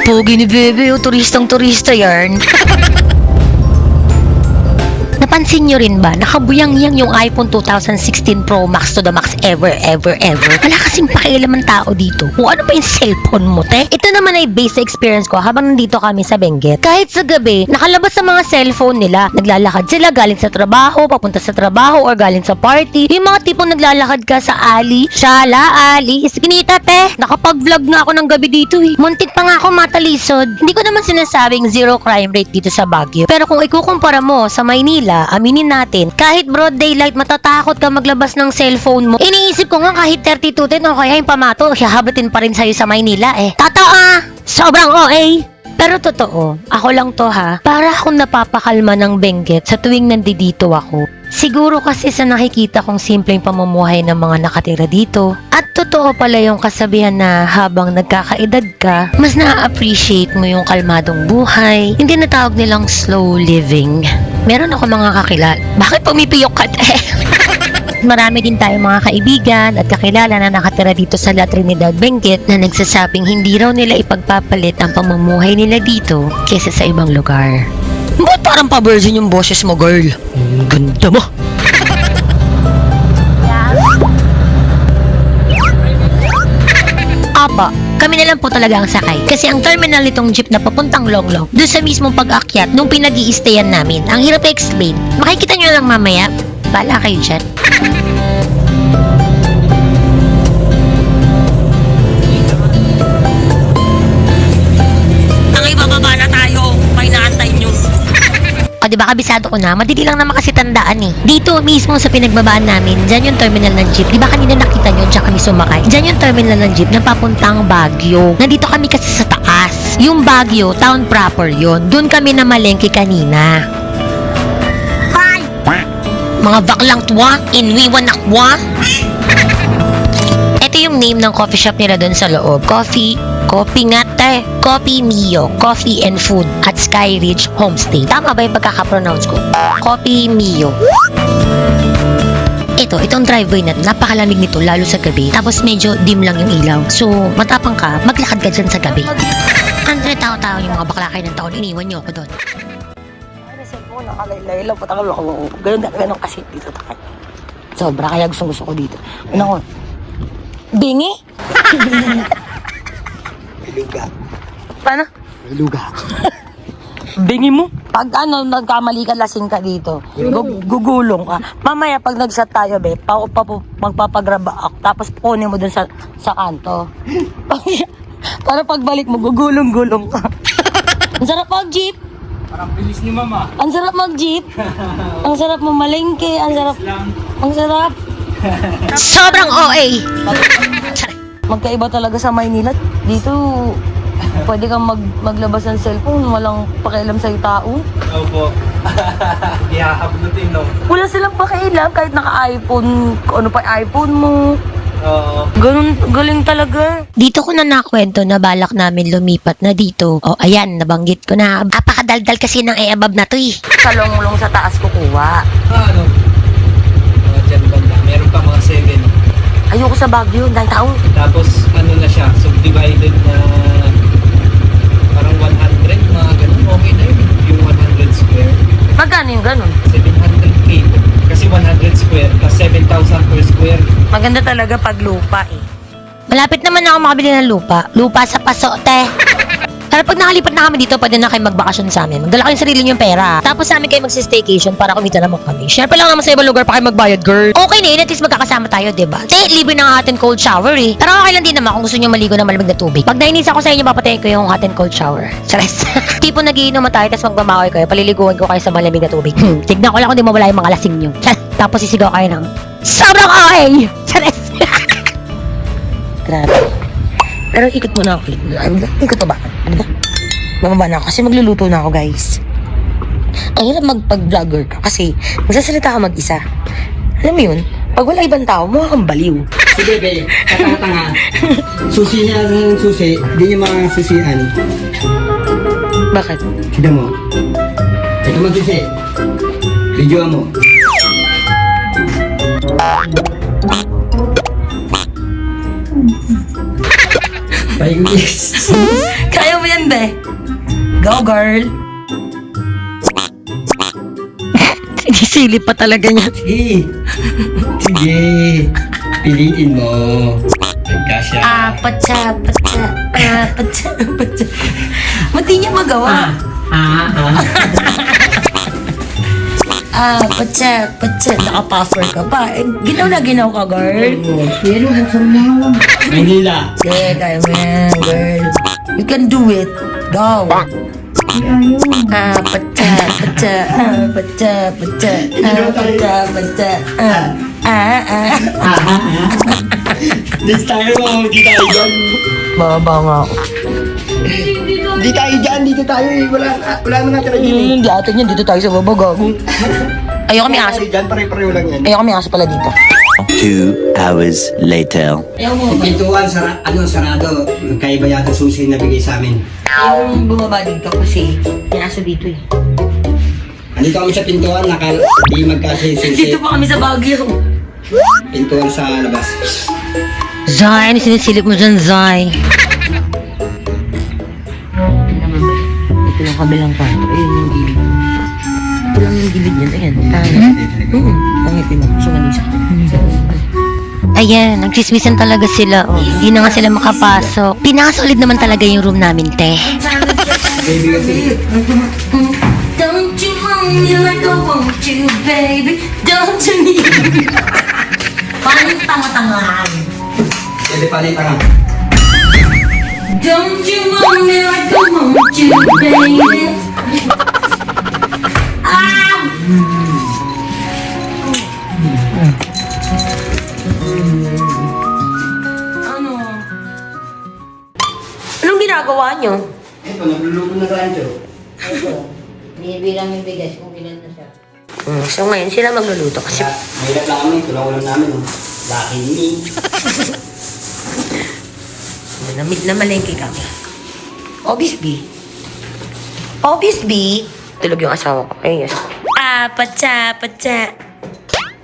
Speaker 2: Pogi ni Bebe, o turistang-turista yarn. Napansin nyo rin ba, nakabuyang-yang yung iPhone 2016 Pro Max to the max ever. Wala kasing pakialam ng tao dito. Kung ano pa yung cellphone mo, te? Ito naman ay basic experience ko habang nandito kami sa Benguet. Kahit sa gabi, nakalabas sa mga cellphone nila. Naglalakad sila galing sa trabaho, papunta sa trabaho, or galing sa party. Yung mga tipong naglalakad ka sa alley, shala, alley. Iskinita, te. Nakapag-vlog na ako ng gabi dito eh. Muntik pa nga ako matalisod. Hindi ko naman sinasabing zero crime rate dito sa Baguio. Pero kung ikukumpara mo sa Maynila, aminin natin, kahit broad daylight, matatakot ka maglabas ng cellphone mo. Iniisip ko nga kahit 32 din o kaya yung pamato, hahabatin pa rin sa'yo sa Maynila eh. Totoo ah! Sobrang OA! Pero totoo, ako lang to ha, para akong napapakalma ng Benguet sa tuwing nandito ako. Siguro kasi sa nakikita kong simpleng pamumuhay ng mga nakatira dito. At totoo pala yung kasabihan na habang nagkakaedad ka, mas na-appreciate mo yung kalmadong buhay. Hindi na tawag nilang slow living. Meron ako mga kakilala. Bakit pumipiyok ka? Marami din tayong mga kaibigan at kakilala na nakatira dito sa La Trinidad, Benguet na nagsasabing hindi raw nila ipagpapalit ang pamumuhay nila dito kaysa sa ibang lugar. Ba't parang pa-virgin yung boses mo, girl? Ganda mo! Apa, kami na lang po talaga ang sakay. Kasi ang terminal nitong jeep na papuntang Longlong, doon sa mismong pag-akyat nung pinag-i-stayan namin. Ang hirap i-explain. Makikita nyo lang mamaya. Bala kayo dyan.
Speaker 1: Ang ibababa na tayo. May naantay nyo.
Speaker 2: O diba kabisado ko na, madali lang naman kasi tandaan eh. Dito mismo sa pinagbabaan namin, dyan yung terminal ng jeep. Diba kanina nakita nyo, dyan kami sumakay. Dyan yung terminal ng jeep na papuntang Baguio. Nandito kami kasi sa taas. Yung Baguio, town proper yon. Doon kami na malengke kanina. Hi! Mga baklang tuwa, inwiwan nakwa. Ito yung name ng coffee shop nila doon sa loob. Coffee nga te. Coffee Mio. Coffee and Food at Sky Ridge Homestay. Tama ba yung pagkakapronounce ko? Coffee Mio. Itong driveway na napakalamig nito lalo sa gabi. Tapos medyo dim lang yung ilaw. So, matapang ka, maglakad ka dyan sa gabi. Andre tao-tao yung mga bakla kayo ng taon. Iniwan niyo ako doon.
Speaker 1: Reset mo, nakalaylay lang. Patakal ako. Ganun kasi dito. Sobra, kaya gusto ko dito. Ano ko? Bingi?
Speaker 3: Luga.
Speaker 1: Paano?
Speaker 3: Luga.
Speaker 1: Bingi mo? Pag nagkamali ka, lasing ka dito, gugulong ka. Mamaya pag nag-shot tayo, be, magpapagraba ako, tapos kunin mo dun sa kanto. Para pagbalik mo, gugulong-gulong ka. Ang sarap mag-jeep.
Speaker 8: Parang bilis ni mama.
Speaker 1: Ang sarap mag-jeep. Ang sarap mamalengke. Ang sarap. Ang sarap.
Speaker 2: Sobrang OA!
Speaker 1: Magkaiba talaga sa Maynila. Dito, pwede kang maglabas ng cellphone, walang pakialam sa'yo tao.
Speaker 8: Opo. Ihahablutin, no?
Speaker 1: Wala silang pakialam kahit naka-iPhone, ano pa iPhone mo.
Speaker 8: Oo.
Speaker 1: Ganun, galing talaga.
Speaker 2: Dito ko na nakwento na balak namin lumipat na dito. O ayan, nabanggit ko na. Apakadaldal kasi ng eabab na to eh.
Speaker 1: Sa longlong sa taas kukuha.
Speaker 8: Ano? Mga dyan banda. Meron pa mga 7.
Speaker 1: Ayoko sa Baguio, dahil tao.
Speaker 8: Tapos ano na siya, subdivided na parang 100, mga ganun. Okay na yun. Yung 100 square.
Speaker 1: Magkano yung ganun?
Speaker 8: 700k. Kasi 100 square, plus 7,000 per square.
Speaker 1: Maganda talaga pag lupa eh.
Speaker 2: Malapit naman ako makabili ng lupa. Lupa sa pasote. Pero pag nakalipat na kami dito, pwede na kayo magbakasyon sa amin. Magdala kayo sarili niyong pera. Tapos sa amin kayo magsi-staycation para kumita naman kami. Siyempre lang naman sa ibang lugar pa kayo magbayad, girl. Okay na yun, at least magkakasama tayo, diba? Kasi libre na ang hot and cold shower eh. Pero okay lang din naman kung gusto niyo maligo ng malamig na tubig. Pag nainis ako sa inyo, papatayin ko yung hot and cold shower. Stress. Tipo nagiinuman tayo, tapos magmamakoy kayo. Paliliguan ko kayo sa malamig na tubig. Tignan ko lang kung di mawala yung mga lasing niyo. Tapos sisigaw kayo ng sobrang okay! Stress.
Speaker 1: Grabe. Pero ikot muna ako. Ikot pa ba? Ano ba? Bababa na ako kasi magluluto na ako, guys. Ang hirap magpag-vlogger ka kasi magsasalita ka mag-isa. Alam mo yun? Pag wala ibang tao, mukha kang baliw.
Speaker 3: Si Bebe, katanga-tanga. Susi niya ng susi, hindi niya makasusian.
Speaker 1: Bakit?
Speaker 3: Kita mo. Ito magsusi. Video mo. Payugis.
Speaker 1: Kaya mo yan, be. Go, girl.
Speaker 2: Sisilip pa talaga niya.
Speaker 3: Sige. Sige. Piliin mo. Nagkasya.
Speaker 1: Patsa. Ba't di niya magawa? Patsa. Naka-puffer ka pa. Ginaw na ginaw ka, girl.
Speaker 3: Pero buksan mo. Manila.
Speaker 1: Yeah, kaya mo yan, girl. You can do it. Go. Patsa.
Speaker 3: Dito tayo, di tayo dyan.
Speaker 1: Baba nga ako.
Speaker 3: Di tayo dyan, dito tayo eh. Wala na natin na dyan eh.
Speaker 1: Hindi atin yan. Dito tayo sa baba, gago. Ayoko may aso.
Speaker 3: Dyan, pare-pareho lang yan.
Speaker 1: Ayoko may aso pala dito.
Speaker 7: 2 hours later.
Speaker 3: Pintuan, sarado. Kaiba yata susi na bigay sa amin.
Speaker 1: Ayoko bumaba dito kasi may aso dito eh.
Speaker 3: Andito kami sa pintuan, di magkasya yung susi.
Speaker 1: Dito pa kami sa Baguio.
Speaker 3: Pintuan sa labas.
Speaker 2: Zay, ano sinisilip mo dyan, Zay?
Speaker 1: Ito yung kabilang kwarto. Ayun yung gilid. Ito lang yung gilid yan. Ayan. Tangit mo. So, ganun siya.
Speaker 2: Ayan, nagchismisan talaga sila. Oh. Hindi na nga sila makapasok. Pinakasolid naman talaga yung room namin, te.
Speaker 3: Baby kasi.
Speaker 1: Don't you want me like I want you, baby? Don't you need? Paano yung tanga-tangahan?
Speaker 3: Pwede palitan ka.
Speaker 1: Don't you want me like I want you, baby? Ah! Ano? Anong ginagawa niyo?
Speaker 3: Ito, nagluluto na rancho.
Speaker 4: Binibilang yung bigas kung ilan na siya.
Speaker 1: So ngayon sila magluluto kasi
Speaker 3: Mahirap lang kami, tulang-ulam namin. Oh. Lucky me.
Speaker 1: namit na malengke kami. Obviously. Tulog yung asawa ko. Ayun, yes. Patsa.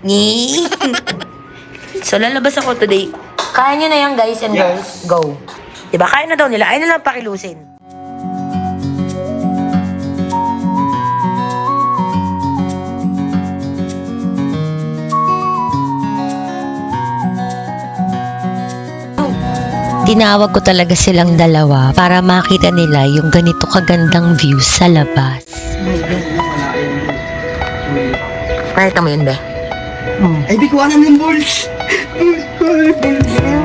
Speaker 1: Ni. So lalabas ako today. Kaya nyo na yan, guys and girls. Go. Diba? Kaya na daw nila. Ayaw na lang pakilusin.
Speaker 2: Tinawag ko talaga silang dalawa para makita nila yung ganito kagandang view sa labas.
Speaker 1: Nakita mo yun, be?
Speaker 3: Ay, di kuha na ng balls.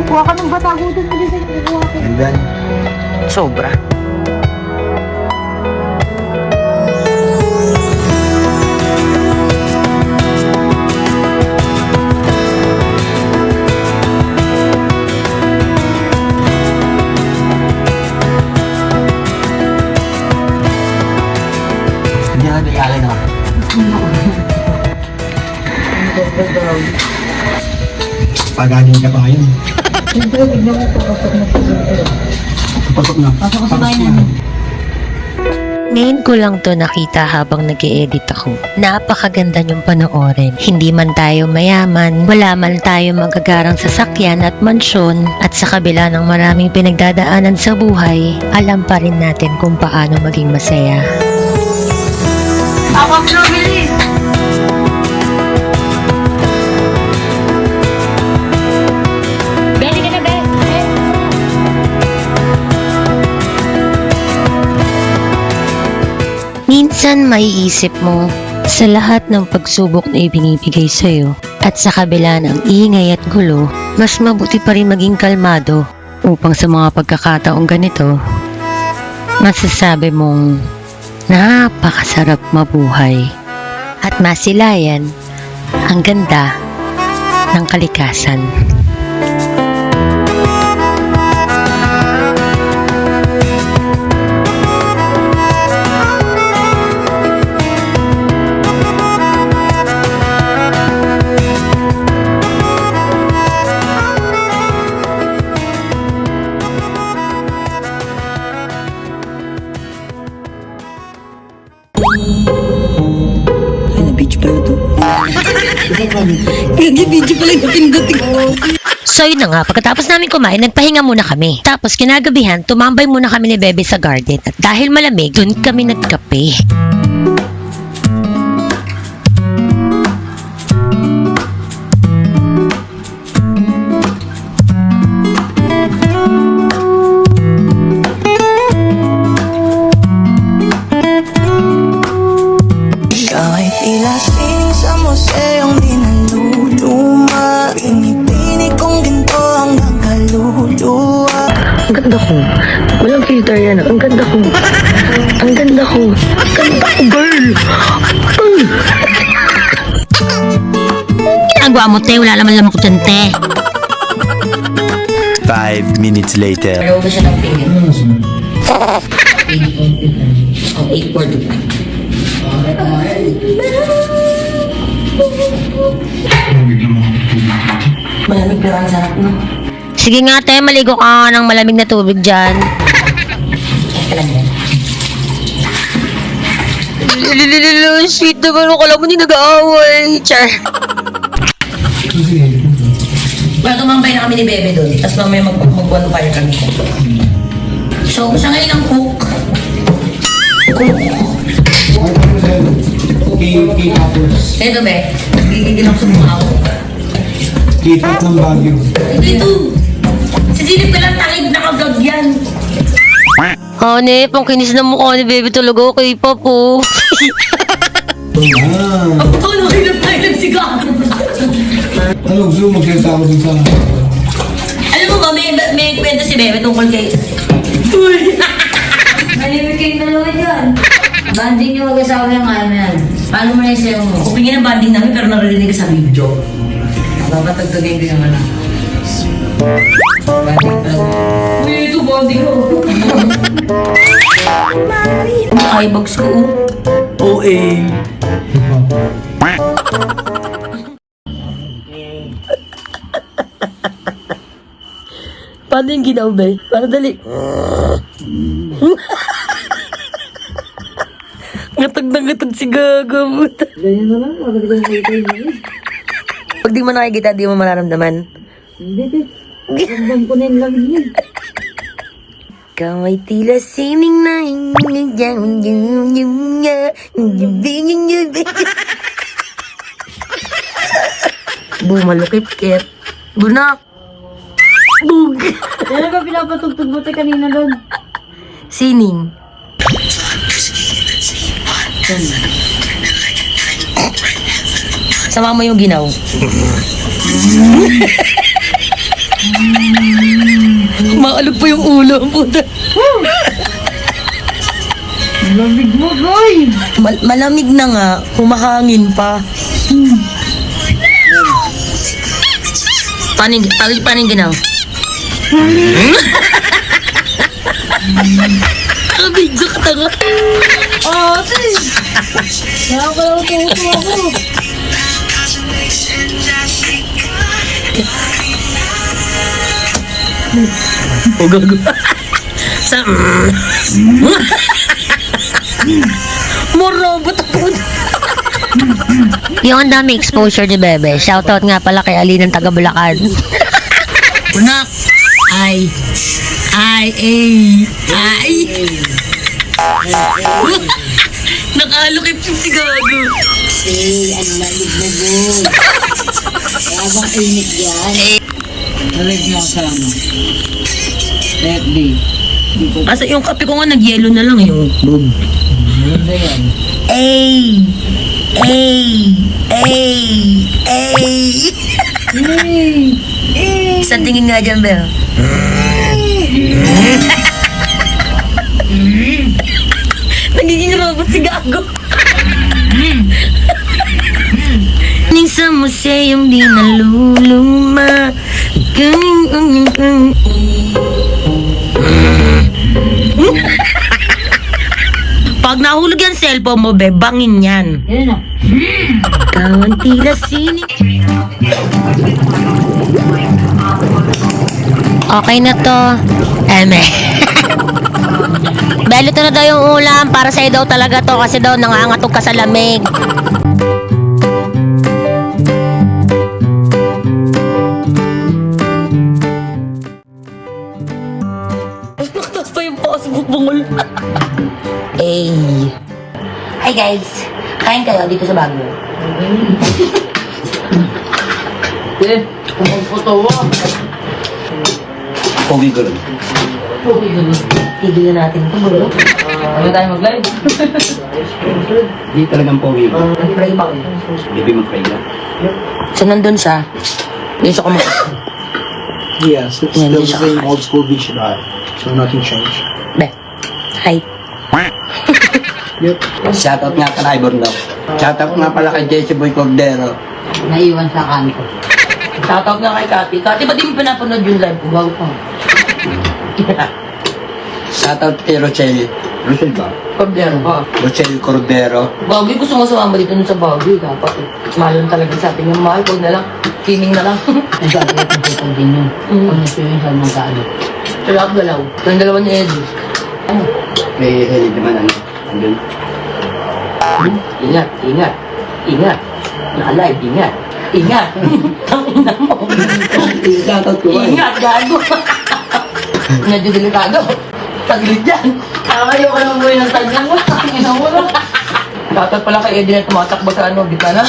Speaker 1: Kuha ka ng batagutan mo din kuha ko.
Speaker 3: And then,
Speaker 1: Sobra.
Speaker 3: hindi na nagayalay na. Pagaling ka pa ngayon. Pasok na. Pasok na.
Speaker 2: Ngayon ko lang to nakita habang nag-e-edit ako. Napakaganda niyong panoorin. Hindi man tayo mayaman, wala man tayo magagarang sasakyan at mansyon, at sa kabila ng maraming pinagdadaanan sa buhay, alam pa rin natin kung paano maging masaya.
Speaker 1: Ako, bilis! Beli ka na, be?
Speaker 2: Minsan maiisip mo, sa lahat ng pagsubok na ibinibigay sa'yo, at sa kabila ng ingay at gulo, mas mabuti pa rin maging kalmado upang sa mga pagkakataong ganito, masasabi mong napakasarap mabuhay at masilayan ang ganda ng kalikasan.
Speaker 1: Ay, na-beach pala to. Nag-video pala yung pindutin ko.
Speaker 2: So yun na nga, pagkatapos namin kumain, nagpahinga muna kami. Tapos kinagabihan, tumambay muna kami ni Bebe sa garden. At dahil malamig, dun kami nagkape.
Speaker 9: Ikaw ay tila sining sa museong di naluluma. Pinipini kong ginto hanggang kaluluwa.
Speaker 1: Ang ganda ko. Walang filter yan. Ang ganda ko. Ang ganda ko. Ang ganda ko, girl.
Speaker 2: Ginagawa mo, te. Wala naman lamang ko dyan, te.
Speaker 7: 5 minutes later.
Speaker 1: Pero ba siya ng pingin? Oh, 8.45. Malamig pero ang sarap, no?
Speaker 2: Sige nga, te. Maligo ka ng malamig na tubig dyan.
Speaker 1: Eka lang yan.
Speaker 2: Sweet naman. Kala mo hindi nag-aaway. Char.
Speaker 1: Well, tumambay na kami ni Bebe doon. Tapos mamaya mag-bonfire kami. So, siya ngayon ang cook. Ito, Be. Gigigil ako sa mukha ko.
Speaker 10: K-pop ng Baguio.
Speaker 1: Dito. Sisilip ka lang takip naka-vlog yan.
Speaker 2: Honey, pang kinis na mukha ni baby talaga kay Papo.
Speaker 1: Ang tono kayo na tayo nagsigaw.
Speaker 10: Ano, gusto mo magsalita ako dun sa...
Speaker 1: Alam mo ba, may kwento si Bebe tungkol kay... Uy!
Speaker 4: Malimit kayong dalawa dyan. Banding niyo mag-asawa yung ano yan. Paano mo na yung sayo mo?
Speaker 1: Kupingin ang banding namin pero naririnig ka sa video.
Speaker 4: Papatagtagin ko yung ano. Banding pa lang.
Speaker 1: Uy, ito banding ko. Ay, bags ko.
Speaker 3: OA.
Speaker 1: Paano yung ginaw, be? Para dali. Ngatag na ngatag si Gaga.
Speaker 4: Ganyan na lang. Maganda ko yung nakita yun.
Speaker 1: Pag di mo nakikita, di mo mararamdaman.
Speaker 4: Hindi. Ramdam ko na yung lamig niya.
Speaker 1: Ikaw ay tila sining na bumalukip-kip. Bunak! Bug!
Speaker 4: Yan ba pinapatugtog mo tayo kanina doon?
Speaker 1: Sining. Sama mo yung ginaw. Maalog pa yung ulo, puta.
Speaker 4: Lamig mo, boy!
Speaker 1: Malamig na nga, humahangin pa. Paano yung ginaw? Nakabidyo ka tanga.
Speaker 4: Ate! Kaya ko lang tuto ako.
Speaker 1: O gago. Sa... More robot ako.
Speaker 2: Yung ang dami exposure ni Bebe. Shoutout nga pala kay Ali ng taga Bulacan.
Speaker 1: Bunak! Ay! Nakalukip yung si Gago.
Speaker 4: Ang lamig mo, boy. Kaya bang init yan? Lamig mo kasama. FB.
Speaker 1: Asa yung kape ko nga nag-yellow na lang yung boob.
Speaker 4: Ganda yan.
Speaker 1: Isang tingin nga dyan, Bel. Nagiging robot si Gago. Ning sa museum di naluluma. Pag nahulog yung cellphone mo, be, bangin yan.
Speaker 4: Yan na.
Speaker 1: Ikaw ang tila sining.
Speaker 2: Okay na to. Eme. Bel, ito na daw yung ulam. Para sa'yo daw talaga to kasi daw nangangatog ka sa lamig.
Speaker 1: Naktas pa yung Facebook bungol. Hey. Hi guys. Kain kayo dito sa Baguio.
Speaker 4: Pumuputo mo.
Speaker 3: Pogi ko rin.
Speaker 1: Tigilan natin ito, bro.
Speaker 4: Ano tayo mag-live?
Speaker 3: Hindi talagang pogi ko.
Speaker 1: Nag-pray ba?
Speaker 3: Hindi mag-pray lang.
Speaker 1: So, nandun siya. Hindi siya kumakain.
Speaker 10: Yes, it's
Speaker 1: Yeah,
Speaker 10: still
Speaker 1: hindi
Speaker 10: the
Speaker 1: siya
Speaker 10: same
Speaker 1: kakain.
Speaker 10: old school beach diet. So nothing changed.
Speaker 1: Be. Hi.
Speaker 10: Yep.
Speaker 3: Shoutout nga kay Ibon daw. Shoutout nga pala kay Jesse Boy Cordero.
Speaker 4: Naiwan sa kanto.
Speaker 1: Shoutout nga kay Kati. Kati, ba't di mo pinapanood yung live ko?
Speaker 4: Bago pa.
Speaker 3: Shoutout kay Rochelle. Rochelle ba?
Speaker 1: Cordero ba?
Speaker 3: Rochelle Cordero.
Speaker 1: Bagoy, gusto mo sumama dito nun sa Bagoy. Dapat eh. Mahal lang talaga sa atin yung mahal. Huwag na lang. Kining na lang.
Speaker 4: Ang sabi ko kung din yun. Kung gusto yun sa mga kaano.
Speaker 1: Sila ako galaw. Ito yung dalawa ni Eddie. Ano?
Speaker 3: May Heli naman ano. Andun.
Speaker 1: Ingat, ingat. Ingat. Naka-live, ingat. Ingat. Tangina mo.
Speaker 3: Shoutout ko ba?
Speaker 1: Ingat, gago. Medyo delikado. Taglit dyan. Ayaw ka naman buhay ng tanyang mo. Tangina mo. Dapat pala kay Eddie na tumatakbo sa ano, gitna na.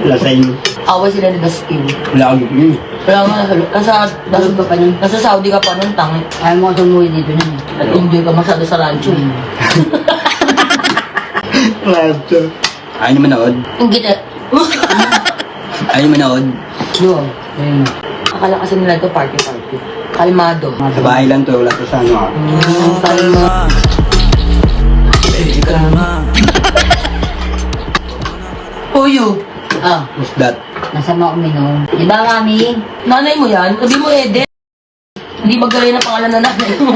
Speaker 3: Wala sa inyo.
Speaker 1: Away sila ni Baskin.
Speaker 3: Wala akong yun.
Speaker 1: Kaya nga, nasa Saudi ka pa nun, tangit.
Speaker 4: Ayaw mo tumuwi dito na.
Speaker 1: Nag-enjoy ka masyado sa rancho.
Speaker 3: Rancho. Ayaw naman manood.
Speaker 1: Ang gina.
Speaker 3: Ayaw manood.
Speaker 4: Yun. Ayun.
Speaker 1: Akala kasi nila ito party. Kalmado.
Speaker 3: Sa bahay lang to, wala to sa ano
Speaker 1: Kalma. Uyo.
Speaker 4: Ah,
Speaker 3: What's that?
Speaker 4: masama uminom. Di ba, mami?
Speaker 1: Nanay mo yan? Sabi mo, Eden. Hindi magaling na pangalan na nanay mo.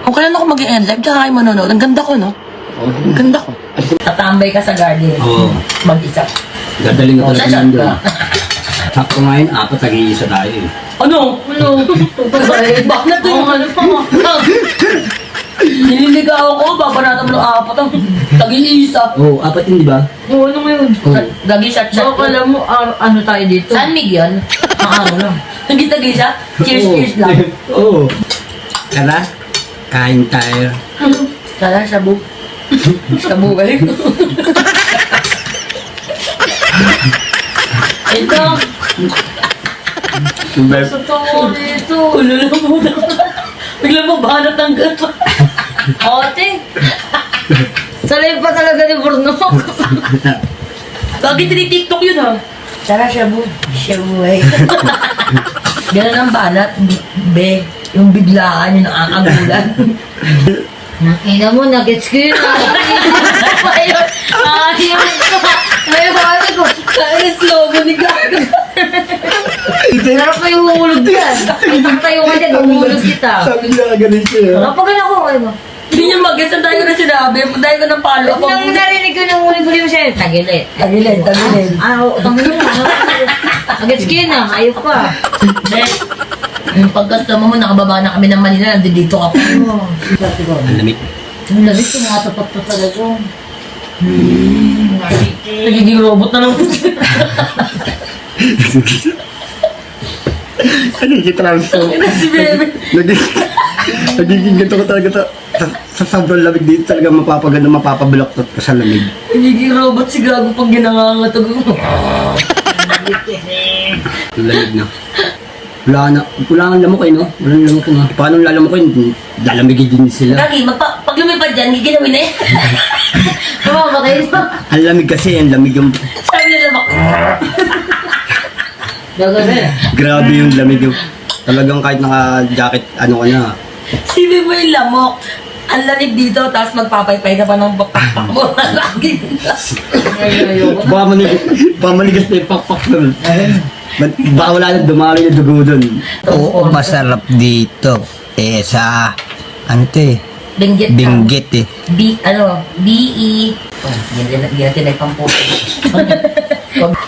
Speaker 1: Kung kailan ako mag-i-end live, tsaka kayo manonood. Ang ganda ko, no? Ang ganda ko. Tatambay ka sa garden.
Speaker 3: Oo.
Speaker 1: Mag-isa.
Speaker 3: Gadaling
Speaker 1: Oh, shut up.
Speaker 3: Sakto ngayon, apat nag-iisa tayo eh.
Speaker 1: Ano? Bakit na ito yung ano pa? Nililigaw ako, babanatan mo ng apat ang tag-iisa.
Speaker 3: Oo, apat yun, di ba?
Speaker 4: Oo, ano ngayon?
Speaker 1: Gagi shot.
Speaker 4: Alam mo, ano tayo dito?
Speaker 1: San Miguel? Ang ano lang. Nagitag-isa? Cheers lang.
Speaker 3: Oo. Tara, kain tayo.
Speaker 1: Tara, sabu. Sabu kayo. Ito. Sa tawa dito. Ulala mo na. Bigla mo banat ng gato. Ote.
Speaker 4: Salay pa talaga ni Bruno.
Speaker 1: Gagi tinitiktok yun ha. Tara, shabu. Shabu eh. Ganun ang banat. Be. Yung biglaan, yung nakakagulan.
Speaker 4: Ina mo, nag-gets ko yun.
Speaker 1: Ayun. Ayun. Ayun, sabi ko. Kaya slow mo ni Gaga.
Speaker 4: Pero pa yung humulog dyan. Ang tayo ka dyan, humulog kita.
Speaker 3: Sabi niya ganun siya.
Speaker 4: Kapag ako, ano mo?
Speaker 1: Hindi niya mag-guess. Ang tayo ko na sinabi. Dahil ko ng palo.
Speaker 4: Nang narinig ko ng huli-huli mo sa'yo, tagilid.
Speaker 1: Tagilid.
Speaker 4: Tagilid mo. Nag-gets ko yun ah, ayok pa.
Speaker 1: Yung pagkastama mo, nakababa na kami ng Manila. Nandito ka pa.
Speaker 3: Ang lamig.
Speaker 4: Ang labis ko, nakatapat pa talaga.
Speaker 1: Nagiging robot na lang.
Speaker 3: Nagiging-transfer.
Speaker 1: Si Bebe.
Speaker 3: Nagiging ganito ko talaga to. Sa sobrang lamig dito talaga mapapaganda, mapapabuloktot ka sa lamig.
Speaker 1: Nagiging robot si Gago pag ginangangatag mo.
Speaker 3: Lamig na. Wala kang lamok eh, no? Walang lamok na. Paano lalamokin? Lalamigin din sila.
Speaker 1: Gagi, pag lumipad dyan, giginawin na eh.
Speaker 4: Kumapatay mo.
Speaker 3: Ang lamig kasi, ang lamig yung...
Speaker 1: Sabi nila bak.
Speaker 4: Gagawin.
Speaker 3: Grabe yung lamig yung... Talagang kahit naka-jacket, ano ka na.
Speaker 1: Sabi mo yung lamok. Ang lamig dito, tapos magpapaypay ka pa ng pakpak mo. Lagi.
Speaker 3: Baka manigas na yung pakpak nun. Baka wala na dumali na dugo dun.
Speaker 11: Oo, masarap dito. Eh, sa... Ano to eh?
Speaker 1: Benggit.
Speaker 11: Binggit eh.
Speaker 1: B-E. Yan natin ay pampuso.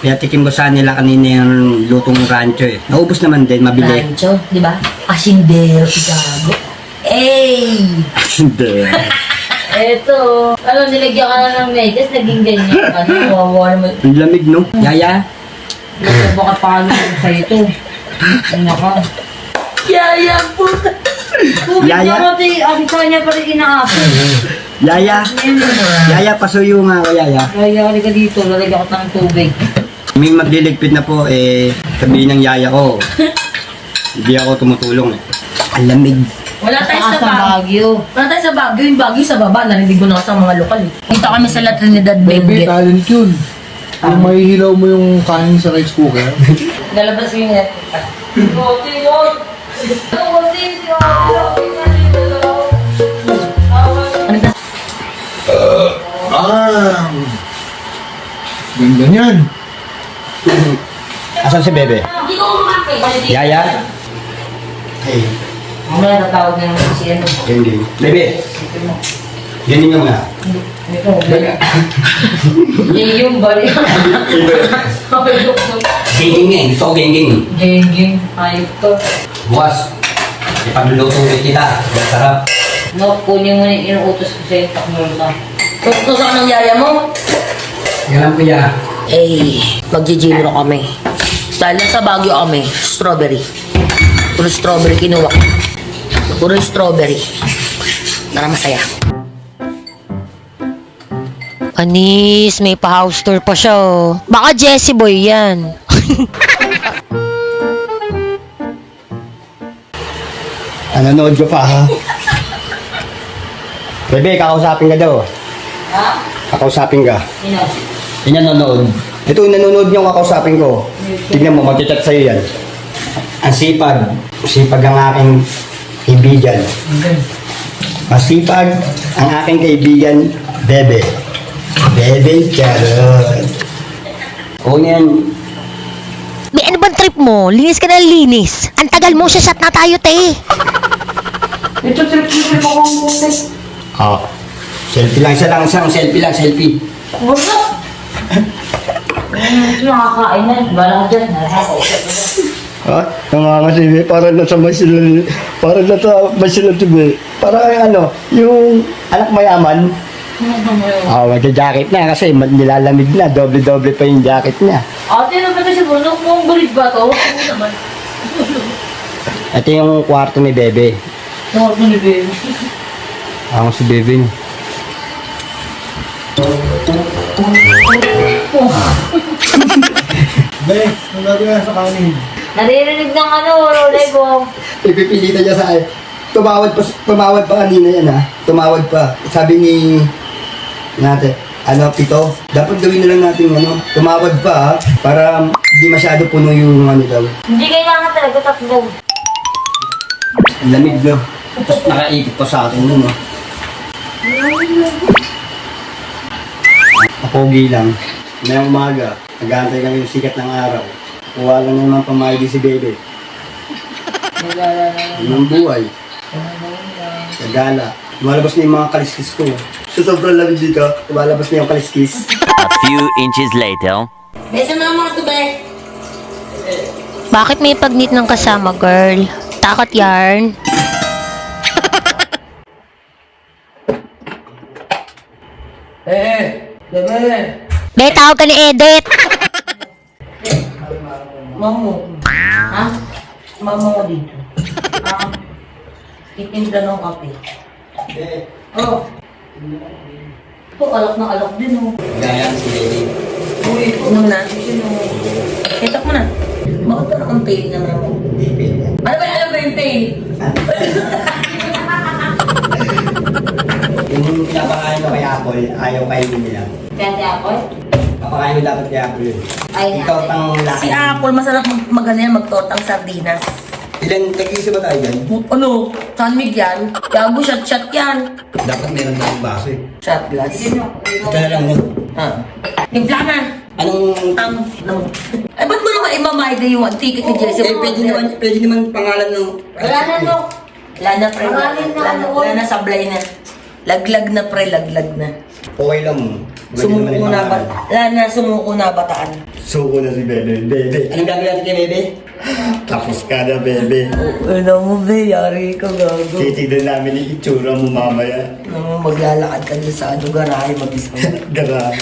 Speaker 3: Kaya tikim ko sa nila kanina yung lutong rancho eh. Naubos naman din, mabili.
Speaker 1: Rancho, di ba? Asindero, Gago. Ey!
Speaker 3: Hindi.
Speaker 4: Eto. Ano, nilagyan ka na ng medyas, naging ganyan. Ano,
Speaker 1: Wawa naman.
Speaker 3: Ang lamig, no? Yaya?
Speaker 4: baka paano sa ito. Ano ka?
Speaker 1: Yaya, puta.
Speaker 3: Yaya?
Speaker 4: Ang kanya pa rin inaasa.
Speaker 3: Yaya? Yaya, pasuyo nga ako, Yaya.
Speaker 4: Kaya ka dito, lalagyan ko ng tubig.
Speaker 3: May magliligpit na po, eh, sabihin ng Yaya ko. Hindi ako tumutulong eh. Ang lamig.
Speaker 1: Wala tayo
Speaker 4: Saka
Speaker 1: sa
Speaker 4: sa
Speaker 1: Baguio.
Speaker 4: Baguio.
Speaker 1: Wala tayo sa Baguio. Yung Baguio sa baba, narinig ko na sa mga lokal eh. Kita kami sa La Trinidad,
Speaker 10: Baby,
Speaker 1: Benguet.
Speaker 10: talent yun. Yung mahihilaw mo yung kanin sa rice cooker.
Speaker 1: Lalabas ko yung net.
Speaker 10: Ganda niyan.
Speaker 3: Asan si Bebe?
Speaker 1: Hindi ko kumakay.
Speaker 3: Yaya? Hey,
Speaker 4: Mamaya natawag na naman si ano.
Speaker 3: game. Bebe! Ganyan nga muna.
Speaker 4: Ito, yung balik.
Speaker 3: Genging nga eh. Gusto ko genging.
Speaker 4: Genging, ayop to.
Speaker 3: Bukas. Ipagluluto ulit kita. Sarap.
Speaker 4: No, kunin mo na yung inuutos ko sa'yo, takmol ka.
Speaker 1: Tutok ka ng yaya mo.
Speaker 3: Yan lang kuya.
Speaker 1: Eh, magjijino kami. Dahil sa Baguio kami, strawberry. Puro strawberry kinuha ko. Puro strawberry. Para masaya.
Speaker 2: Anis, may pa-house tour pa siya oh. Baka Jessie Boy yan.
Speaker 3: Nanonood ka pa, ha? Bebe, kakausapin ka daw.
Speaker 4: Ha?
Speaker 3: Kakausapin ka.
Speaker 4: Sino?
Speaker 3: Yung nanonood. Ito yung nanonood niyo kakausapin ko. Tignan mo, mag-chat sa'yo yan. Ang sipag. Sipag ang aking kaibigan. Masipag ang aking kaibigan, Bebe. Bebe Charot. O yan.
Speaker 2: May ano bang trip mo? Linis ka na linis. Ang tagal mo, shot na tayo, te.
Speaker 4: Ito trip ako ang buti.
Speaker 3: Oh. Selfie lang, isang selfie lang, selfie.
Speaker 4: Wala. Ito nakakain na. Bala ko dyan. Nakakausap ko dyan.
Speaker 3: Ha? Nangangasibig, parang nasa Basilan, parang nasa Basilan TV. Parang ano, yung anak mayaman. Magja-jacket na kasi nilalamig na, doble-doble pa yung jacket niya.
Speaker 4: Ate, ano ba ito si Bruno? Kung bulit ba ito? Ano naman?
Speaker 3: Ito yung kwarto ni Bebe.
Speaker 4: Ano ko ni Bebe?
Speaker 3: Ako si Bebe niya.
Speaker 10: Be, ang gagawin sa kanin.
Speaker 4: Naririnig ng ano, Rolay ko.
Speaker 3: Ipipilitan niya sa akin. Tumawad pa kanina yan, ha? Tumawad pa. Sabi ni natin, 7. Dapat gawin na lang natin tumawad pa, ha? Para hindi masyado puno yung daw.
Speaker 4: Hindi kailangan talaga tatlo.
Speaker 3: Ang lamig, no? Tapos nakaikot pa sa akin nun, no? Napogi lang. Ngayong umaga, nag-aantay kami yung sikat ng araw. Kuha lang naman pamahidi si Bebe. Yun ang buhay. Nagala. Lumalabas na yung mga kaliskis ko. Sa sobrang lamig dito, lumalabas na yung kaliskis.
Speaker 7: A few inches later.
Speaker 1: Besa mo mga tubig.
Speaker 2: Bakit may pagnit ng kasama, girl? Takot yarn. Be, tawag ka ni Edith.
Speaker 1: Mamo. Ha? Mamo ko dito. Titimpla ng kape. Oh. Ito, alak na alak din, oh.
Speaker 3: Gaya si Bebe.
Speaker 1: Uy, unang natin yun, oh. Kitak mo na. Bakit parang ang pain naman mo? Ano ba alam ba yung pain?
Speaker 3: Yung pinapakain ko kay Apple, ayaw kainin nila.
Speaker 4: Kaya ako?
Speaker 3: Papakain mo dapat kay Apple yun.
Speaker 4: Ay,
Speaker 3: Ikaw pang laki.
Speaker 1: Si Apple, masarap magtortang sardinas.
Speaker 3: Ilan, nag-iisa ba tayo dyan?
Speaker 1: Ano? Sanmig yan? Gago, shot yan.
Speaker 3: Dapat meron tayong baso eh.
Speaker 1: Shot glass.
Speaker 3: Ito na lang, no?
Speaker 1: Timpla na.
Speaker 3: Anong...
Speaker 1: No. Ay, ba't mo naman imamahid na yung ticket ni Jessie?
Speaker 3: pwede naman pangalan ng...
Speaker 4: Wala na, no?
Speaker 1: Wala na, pre.
Speaker 4: Maraming na, ano,
Speaker 1: Wala na, sablay na. Laglag na, pre. Laglag na.
Speaker 3: Okay lang mo.
Speaker 1: Sumuko na ba? Wala na, sumuko na bataan.
Speaker 3: Suko na si Bebe. Bebe. Anong gagawin natin kay Bebe? Tapos ka na, Bebe.
Speaker 1: Ano mo, be? Yari ka, gago.
Speaker 3: Titignan namin yung itsura mo mamaya.
Speaker 1: Maglalakad ka dyan sa garahe, mag-isip.
Speaker 3: Gara.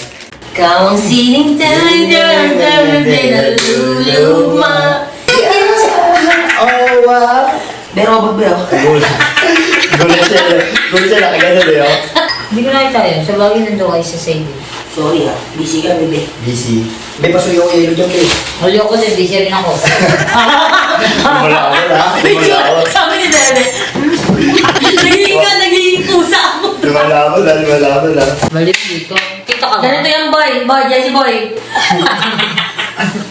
Speaker 1: Kang sining talagang din na luluma.
Speaker 3: Oh, wow!
Speaker 1: Pero ako ba?
Speaker 3: Gulo siya nakagano ba yun?
Speaker 4: Hindi ko nakita yun. Sa bagay nandun kayo sa saving.
Speaker 1: Sorry ha, busy ka, bebe.
Speaker 3: Busy. May pasuyo ko yelo dyan, eh.
Speaker 4: Huli ako din, busy rin ako.
Speaker 3: Wala.
Speaker 1: Sabi ni Bebe. Nagiging pusa ako.
Speaker 3: Wala.
Speaker 4: Balik dito. Kita ka ba?
Speaker 1: Ganito yan, boy. Boy, Jessie boy.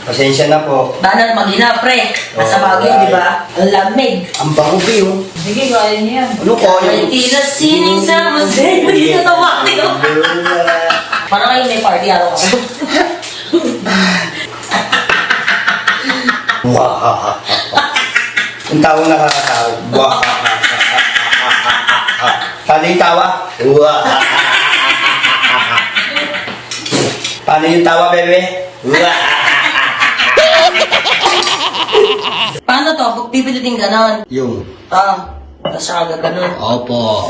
Speaker 3: Pasensya na po.
Speaker 1: Banat magina, pre. Nasa bagay, di ba? Ang lamig.
Speaker 3: Ang bango ba yun?
Speaker 4: Sige, kaya niya yan.
Speaker 3: Ano ko?
Speaker 1: Ay, tila sining sa masay. Hindi ka tawa. Parang kayo may party araw ka.
Speaker 3: Wow. Ang tawa nakakatawa. Wow. Paano yung tawa? Wow. Paano yung tawa, bebe? Wow.
Speaker 1: Paano to? Pag pipilitin ganon.
Speaker 3: Yung.
Speaker 1: Tapos siya ganon.
Speaker 3: Opo.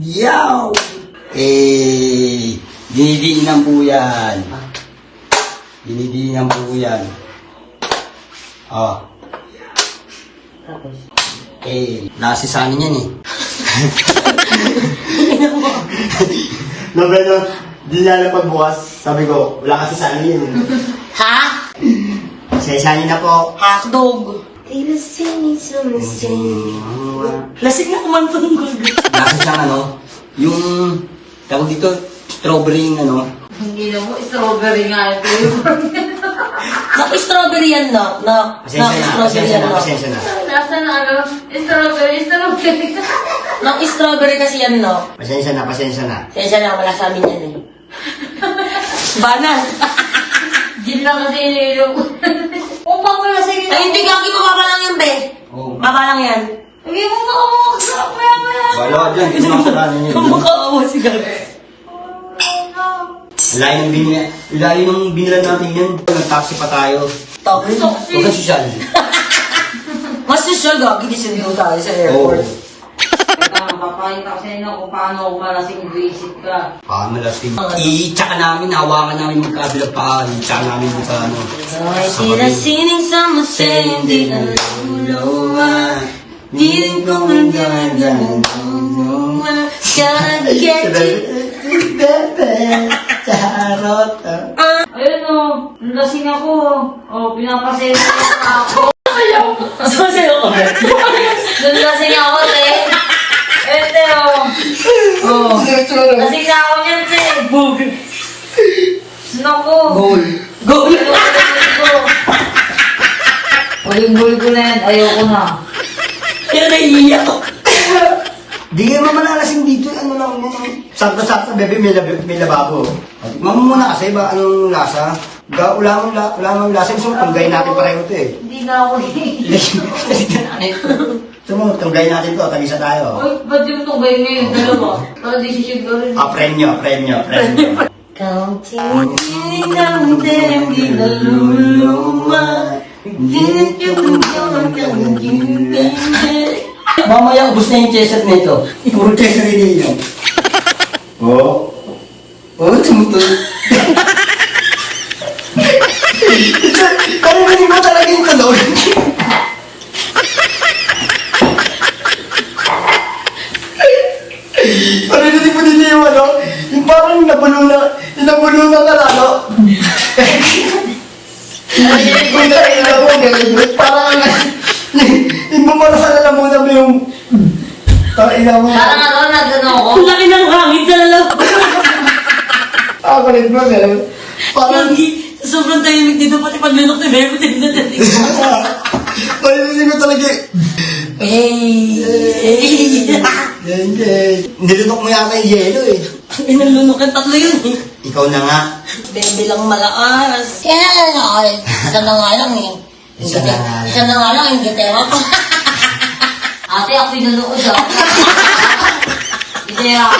Speaker 3: Yaw! Dinidiinan po yan. Dinidiinan po yan. Nasisanin yan eh. Di na pagbukas, sabi ko, wala kasi sa alin.
Speaker 1: Ha?
Speaker 3: Pasensya niyo na po.
Speaker 1: Hotdog. Lasing na kumantong gulgo.
Speaker 3: Lasa siyang ano, yung, tawag dito, strawberry yung ano.
Speaker 4: Hindi na mo, strawberry nga ito yung
Speaker 1: Nak-strawberry yan, no?
Speaker 3: Pasensya na, pasensya na.
Speaker 4: Lasa na ano, strawberry.
Speaker 1: Nak-strawberry kasi yan, no?
Speaker 3: Pasensya na, pasensya na.
Speaker 1: Kaya na, wala sa amin yan eh. Banal.
Speaker 4: Gin lang kasi inilok. Upang ko na sige.
Speaker 1: Ay, hindi kaki, mababa lang yan, be.
Speaker 3: Oo.
Speaker 1: Baba lang yan.
Speaker 4: Hindi mo makamukha.
Speaker 3: Wala ka dyan, kasi makasalanan niyo.
Speaker 1: Kumukha si Gabi.
Speaker 3: Layo ng binilan natin yan. Nag-taxi pa tayo.
Speaker 1: Tapos,
Speaker 3: Huwag kang sosyal.
Speaker 1: mas social gagi, disundo tayo sa
Speaker 3: Oo.
Speaker 1: airport.
Speaker 4: Papakita ko sa inyo kung paano ako malasing visit ka.
Speaker 3: Malasing. I-tsaka namin, hawakan namin magkabilang paa. I-tsaka namin dito sa ano.
Speaker 1: Ay, sinasining sa masaya, hindi na luluwa. Di rin ko magagalang luluwa. Gotta get
Speaker 4: Ayun o, lasing ako. Pinapasaya ako.
Speaker 1: Sumasayo ko.
Speaker 4: Lasing ako, te. Ete o. Lasing na ako niyan, te.
Speaker 1: Bug.
Speaker 4: Naku.
Speaker 3: Goal.
Speaker 1: Go!
Speaker 4: Huling-huli ko na yan. Ayoko na.
Speaker 1: Kaya naiiyak ko.
Speaker 3: Di kayo mamalalasing dito. Ano lang, sakto-sakto, bebe, may lababo. Mama muna kasi, ba, anong lasa? Wala mang lasa. Gusto mo, tunggayin natin pareho ito eh.
Speaker 4: Hindi na ako
Speaker 3: Gusto mo, tunggayin natin ito, tagisa tayo.
Speaker 4: Uy, ba't yung tunggay ngayon? Dalawa. Para decision ko rin.
Speaker 3: Premyo.
Speaker 1: Counting down there, di na luluwa. Hindi yung
Speaker 3: Mamaya, ubus na yung cheset nito. Puro cheset rin ninyo. Oo. Oo, tumutulog. Parinig mo talaga yung tunog. Parinig mo din yung ano, yung parang nabulungan ka lalo. Kung talaga na mo, ganun. Parang, yung bumarasal na lang muna mo yung, ina mo.
Speaker 4: Parang ano, nagano ako.
Speaker 1: Ang laki ng hangin sa lalaw.
Speaker 3: Kulit mo, ganun. Parang,
Speaker 1: Sobrang tahimik dito, pati paglunok ni Bebe, tingnan.
Speaker 3: parinig mo talaga. Nilunok mo yata yung yelo eh.
Speaker 1: Inalunok ang tatlo yun eh.
Speaker 3: Ikaw na nga.
Speaker 1: Bebe lang malakas. Kaya isa na nga lang eh.
Speaker 3: Isa na nga lang.
Speaker 1: Isa na nga lang, hindi tayo ako.
Speaker 4: Ate, ako pinunood ah. Hindi ako.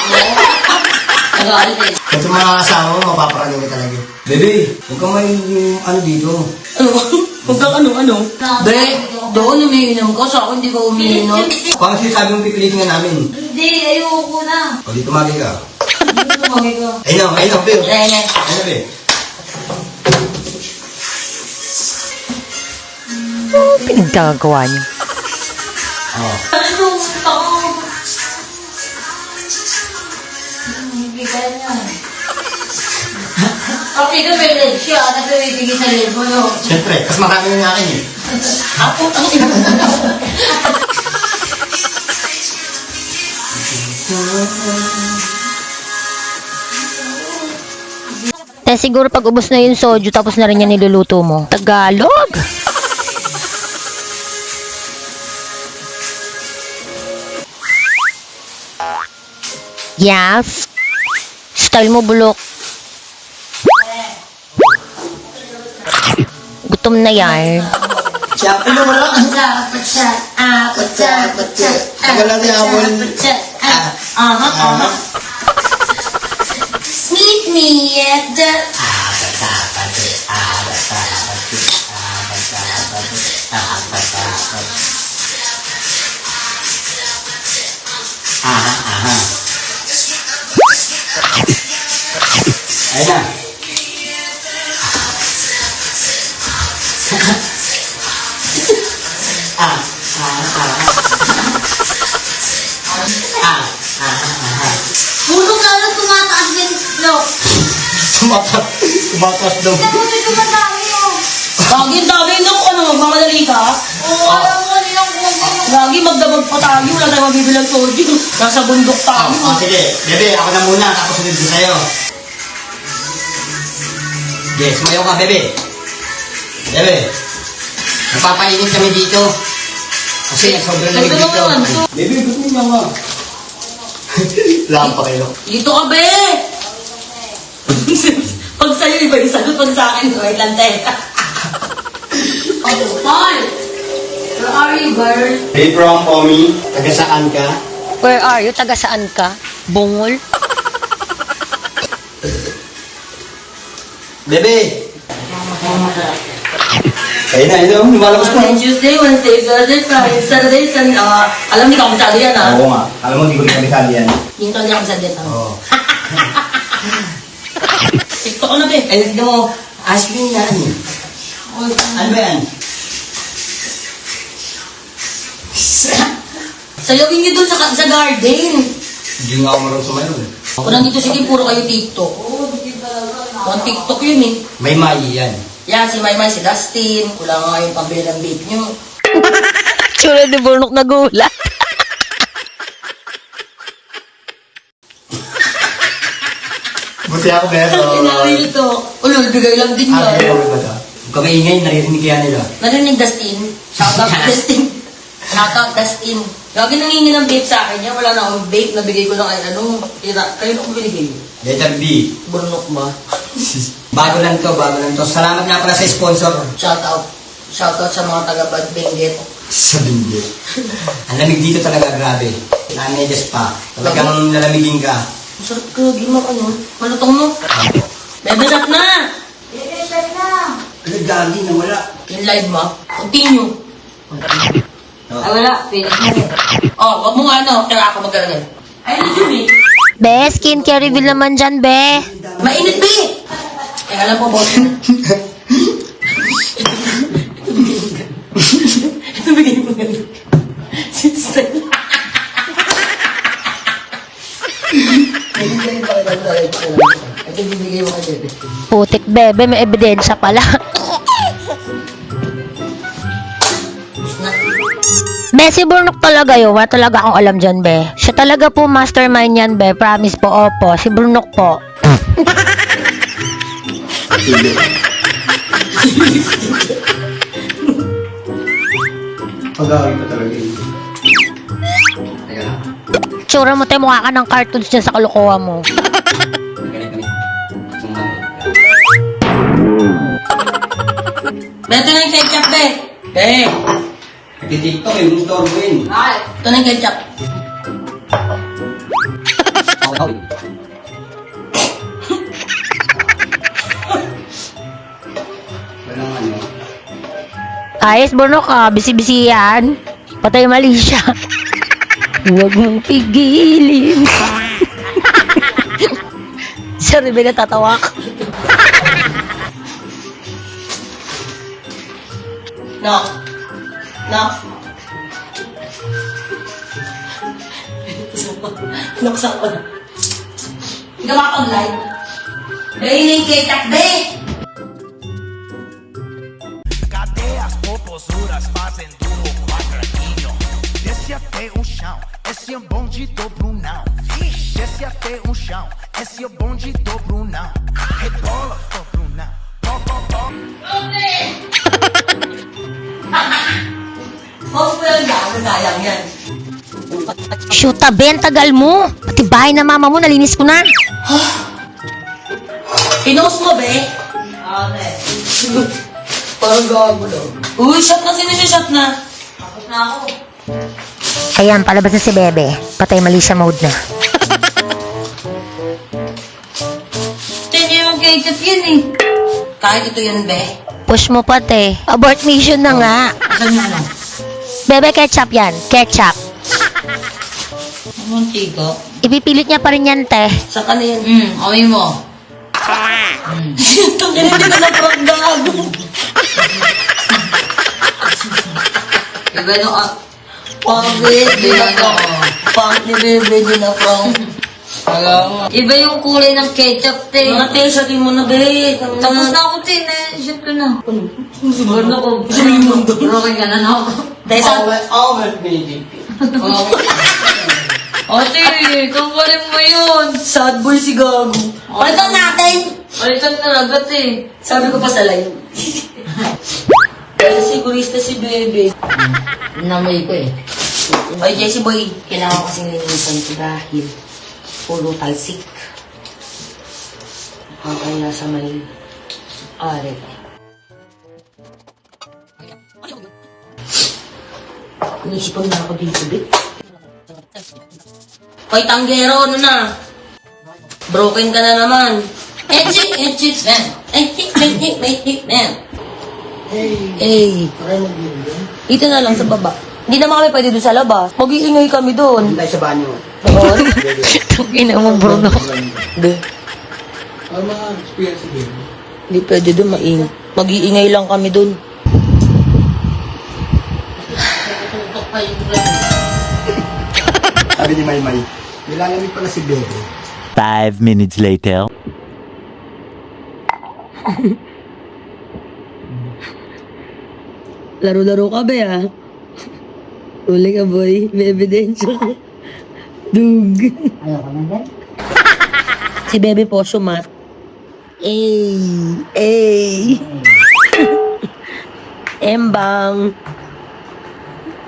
Speaker 4: Nagalit eh.
Speaker 3: Kung mga kasama mo, mapapakaling ka talaga. Bebe, huwag kang may ano dito.
Speaker 1: Huwag kang ano. Be, doon umiinom ko, so ako hindi ko umiinom.
Speaker 3: Kung ang sinasabi mong pipilitin nga namin.
Speaker 4: Hindi, ayoko na.
Speaker 3: O di tumagi ka.
Speaker 4: Hindi ko tumawag ka.
Speaker 3: Ayun na, Bebe.
Speaker 1: Ayun.
Speaker 3: Ayun na, Bebe.
Speaker 2: Pinagkagawa niyo.
Speaker 3: Oo.
Speaker 4: Ano ito? Hindi ka na. Pati ka may leg siya, tapos may bigay sa leg mo, no?
Speaker 3: Siyempre, mas marami na akin eh.
Speaker 1: Ako, ang ina.
Speaker 2: Siguro pag ubos na yung soju, tapos na rin yan niluluto mo. Tagalog! Yes? Style mo bulok. Gutom na yan.
Speaker 3: Siyempre na wala. Tagal natin habol.
Speaker 1: Meet me at the...
Speaker 3: Ayun na.
Speaker 4: Puno ka lang tumataas din, no?
Speaker 3: Tumakas daw.
Speaker 4: Tapos ito madami mo.
Speaker 1: Lagi, dami nung ano, magmamadali ka.
Speaker 4: Oo, alam mo kanina kung
Speaker 1: Lagi magdamag pa tayo, wala tayong mabibilang soju. Nasa bundok tayo.
Speaker 3: Sige, bebe, ako na muna, tapos sunod din sa'yo. Yes, sumayaw ka, bebe. Bebe, nagpapainit kami dito. Kasi sobrang lamig
Speaker 1: Ito
Speaker 3: dito.
Speaker 1: naman.
Speaker 3: Bebe, gusto niyo nga. Lahat pa kayo.
Speaker 1: Dito ka, be! Pag sa'yo, iba yung sagot. Pag sa akin, wait lang, te. Oh, Paul! Where are you, girl?
Speaker 3: Hey, from Omi, taga saan ka?
Speaker 2: Where are you? Taga saan ka? Bungol?
Speaker 3: Bebe! Ayun na, lumalabas na.
Speaker 1: Monday, Tuesday, Wednesday, Thursday, Friday, Saturday, Sunday. Alam, hindi ka kabisado yan, ha?
Speaker 3: Oo nga. Alam mo, hindi ko rin kabisali yan.
Speaker 1: Hindi ka kabisado yan, ha?
Speaker 3: Oo.
Speaker 1: TikTok na, be.
Speaker 3: Ay, tignan mo, Ashley yan. Ano ba yan?
Speaker 1: Sayawin niyo dun sa garden.
Speaker 3: Hindi nga ako marunong sumayaw eh.
Speaker 1: Kung nandito, sige, puro kayo TikTok. Mukhang TikTok yun, eh.
Speaker 3: May Mai yan.
Speaker 1: Yan, si Maymay, si Dustin. Wala nga yung pambili ng vape nyo.
Speaker 2: Tsura ni Burnok na gulat.
Speaker 3: Buti ako, Beto.
Speaker 1: Inawil ito. Ulul, bigay lang din
Speaker 3: Ah,
Speaker 1: yan.
Speaker 3: ba ito? Huwag ka maingay, naririnig kaya nila.
Speaker 1: Narinig, Dustin. Shoutout, Dustin. Shoutout, Dustin. Lagi nangingi ng vape sa akin yan. Wala na akong vape. Nabigay ko lang ay ano. Kayo na kong binigay.
Speaker 3: Letter B.
Speaker 1: Burnok ba?
Speaker 3: Bago lang to, bago lang to. Salamat nga pala sa sponsor.
Speaker 1: Shoutout. Shoutout sa mga taga-Bad Benguet.
Speaker 3: Sa bindi. Ang lamig dito talaga, grabe. Namedyas pa. Talagang lalamigin ka.
Speaker 1: Ang sarap ka. Gima ka no? Malutong mo. Bebe, shot na!
Speaker 3: Ano, gagi na wala.
Speaker 1: Yung live mo. Continue.
Speaker 4: Ay, wala. Finish mo.
Speaker 1: Oh, wag mo nga ano. Kaya ako magkaroon. Ay, yun eh.
Speaker 2: Be, skincare reveal naman dyan, be.
Speaker 1: Mainit, be! Kaya alam po, boss. Ito bigay mo ganun. Sister. Ito bibigay mo kay Bebe.
Speaker 2: Putik, bebe, may ebidensya pala. Be, si Burnok talaga yun. Wala talaga akong alam dyan, be. Siya talaga po mastermind yan, be. Promise po, opo. Si Burnok po.
Speaker 3: Pag-aaway pa talaga yun. Teka.
Speaker 2: Tsura mo, te, mukha ka ng cartoons dyan sa kalukuha mo.
Speaker 3: Ganit.
Speaker 1: Beto na yung ketchup, be. Be.
Speaker 3: Nagtitiktok eh, yung store mo yun.
Speaker 1: Ay, ito na yung ketchup.
Speaker 3: Walang ano.
Speaker 2: Ayos, Burnok, bisi-bisi yan. Patay mali siya. Huwag mong pigilin. Sorry, be, natatawa ko.
Speaker 1: No. No. Nuksak ko na. Hindi ka makapag-live. Be, yun na yung ketchup, be.
Speaker 9: Cadeias, popozuras fazem do quadradinho. Desce até o chão, esse é bonde do Brunão. Desce até o chão, esse é bonde do Brunão. Rebola pro Brunão. Pó, pó, pó.
Speaker 1: Huwag mo lang yan. Sayang yan.
Speaker 2: Shoot, Ben, tagal mo. Pati bahay na mama mo, nalinis ko na.
Speaker 1: Pinost mo, be.
Speaker 4: Okay.
Speaker 1: Parang gago daw. Uy, shot na. Sino siya shot na?
Speaker 4: Tapos na ako.
Speaker 2: Ayan, palabas na si Bebe. Patay mali siya mode na.
Speaker 1: Ito yung ketchup yun eh. Kahit ito yun, be.
Speaker 2: Push mo pati. Abort mission na nga.
Speaker 1: Saan yung ano?
Speaker 2: Bebe, ketchup yan. Ketchup.
Speaker 1: Anong tigo?
Speaker 2: Ipipilit niya pa rin yan, te.
Speaker 1: Saan ka na yan?
Speaker 4: Okay mo.
Speaker 1: Ito, ganito ka na parang gago.
Speaker 4: Iba no,
Speaker 1: Pagit,
Speaker 4: Iba no.
Speaker 1: Pang ni Bebe din na pang.
Speaker 4: Iba yung kulay ng ketchup, te.
Speaker 1: Mga te, satin mo na, be.
Speaker 4: Tapos na ako, te. Na-shot ko na. Siguro ko. Okay ka na ako.
Speaker 1: Dahil sa...
Speaker 4: Ate, kapalim mo yun.
Speaker 1: Sad boy si Gago. Palitan natin!
Speaker 4: Palitan talaga, te.
Speaker 1: Sabi ko pa sa live. Dahil sigurista si Bebe.
Speaker 4: Namoy ko eh.
Speaker 1: Ay, Jessie boy, kailangan ko kasing linisan ko dahil puro talsik. Kakaya sa may are. Inisipon na ako dito, be. Hoy, tanggero, ano na? Broken ka na naman. Echit, man. Man. Hey. Dito na lang sa baba. Hindi naman kami pwede doon sa labas. Mag-iingay kami doon.
Speaker 3: Tayo sa banyo.
Speaker 1: Oo.
Speaker 2: Tungin mo, Bruno.
Speaker 1: Hindi.
Speaker 10: Ano mga experience din?
Speaker 1: Hindi pwede doon mag-iingay lang kami doon.
Speaker 3: Sabi ni Maymay, nilalamig pala si Bebe.
Speaker 7: 5 minutes later.
Speaker 1: Laro-laro ka ba ah? Uli ka boy, may ebidensya. Dug.
Speaker 4: Ayaw ka na dyan?
Speaker 1: Si Bebe po, sumat. Embang.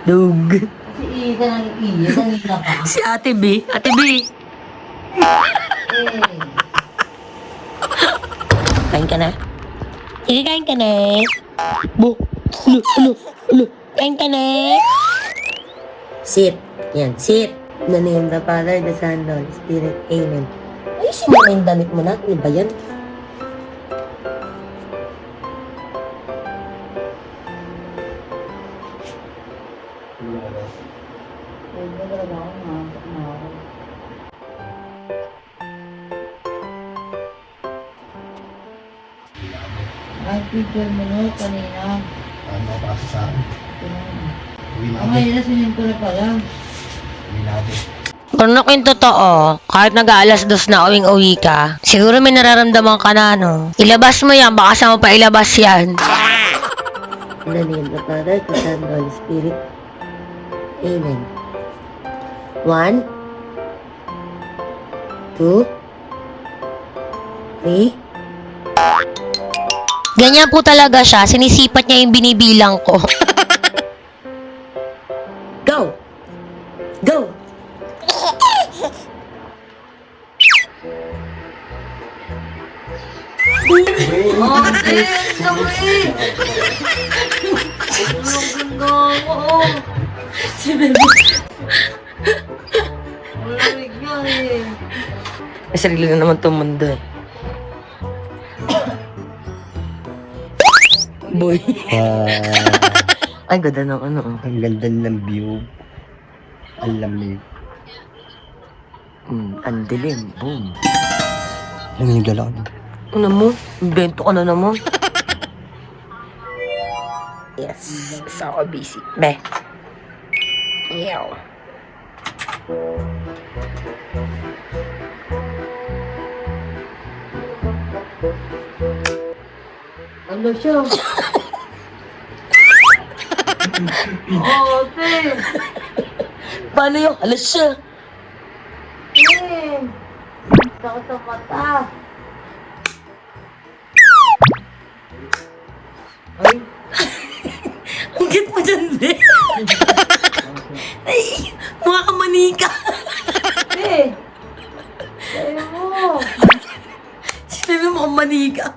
Speaker 1: Dug.
Speaker 4: Kasi iisa ng iyo, kanina pa.
Speaker 1: Si Ate B. Ate B. Kain ka na? Sige, kain ka na. Bo. Ano? Kain ka na? Sit. Yan, sit. In the name of the Father, the Son, the Holy Spirit. Amen. Ayusin mo na yung damit mo na. Ano ba yan?
Speaker 4: Ay, picture mo no, kanina.
Speaker 3: Ano pa sa akin? Uwi
Speaker 4: Okay, nasinin ko na pala.
Speaker 3: Uwi natin.
Speaker 2: Bruno, yung totoo, kahit nag-aalas 2 na uwing-uwi ka, siguro may nararamdaman ka na, no? Ilabas mo yan, baka sa mo pa ilabas yan.
Speaker 1: In the name of the Father, the Son, the Holy Spirit. Amen. 1, 2, 3.
Speaker 2: Ganyan po talaga siya, sinisipat niya yung binibilang ko.
Speaker 1: Go! Go!
Speaker 4: Ate, sabi! Ang ganda mo.
Speaker 1: Si Bebe.
Speaker 4: Malamig nga eh.
Speaker 1: May sarili na naman itong mundo eh. Boy. Ay, ganda ng ano.
Speaker 3: Ang ganda ng view. Ang lamig.
Speaker 1: Ang dilim. Boom.
Speaker 3: Ano yung dala ko?
Speaker 1: Ano mo? Invento ka na naman. Yes. So ako busy. Be. Yaw.
Speaker 4: Ano siya? Oh, ate.
Speaker 1: Paano yung alas siya?
Speaker 4: Eh. Sakit sa mata. Ay.
Speaker 1: Ang cute mo dyan, be. Ay, mukha ka manika.
Speaker 4: Eh. Kaya mo.
Speaker 1: Si Bebe mukhang manika.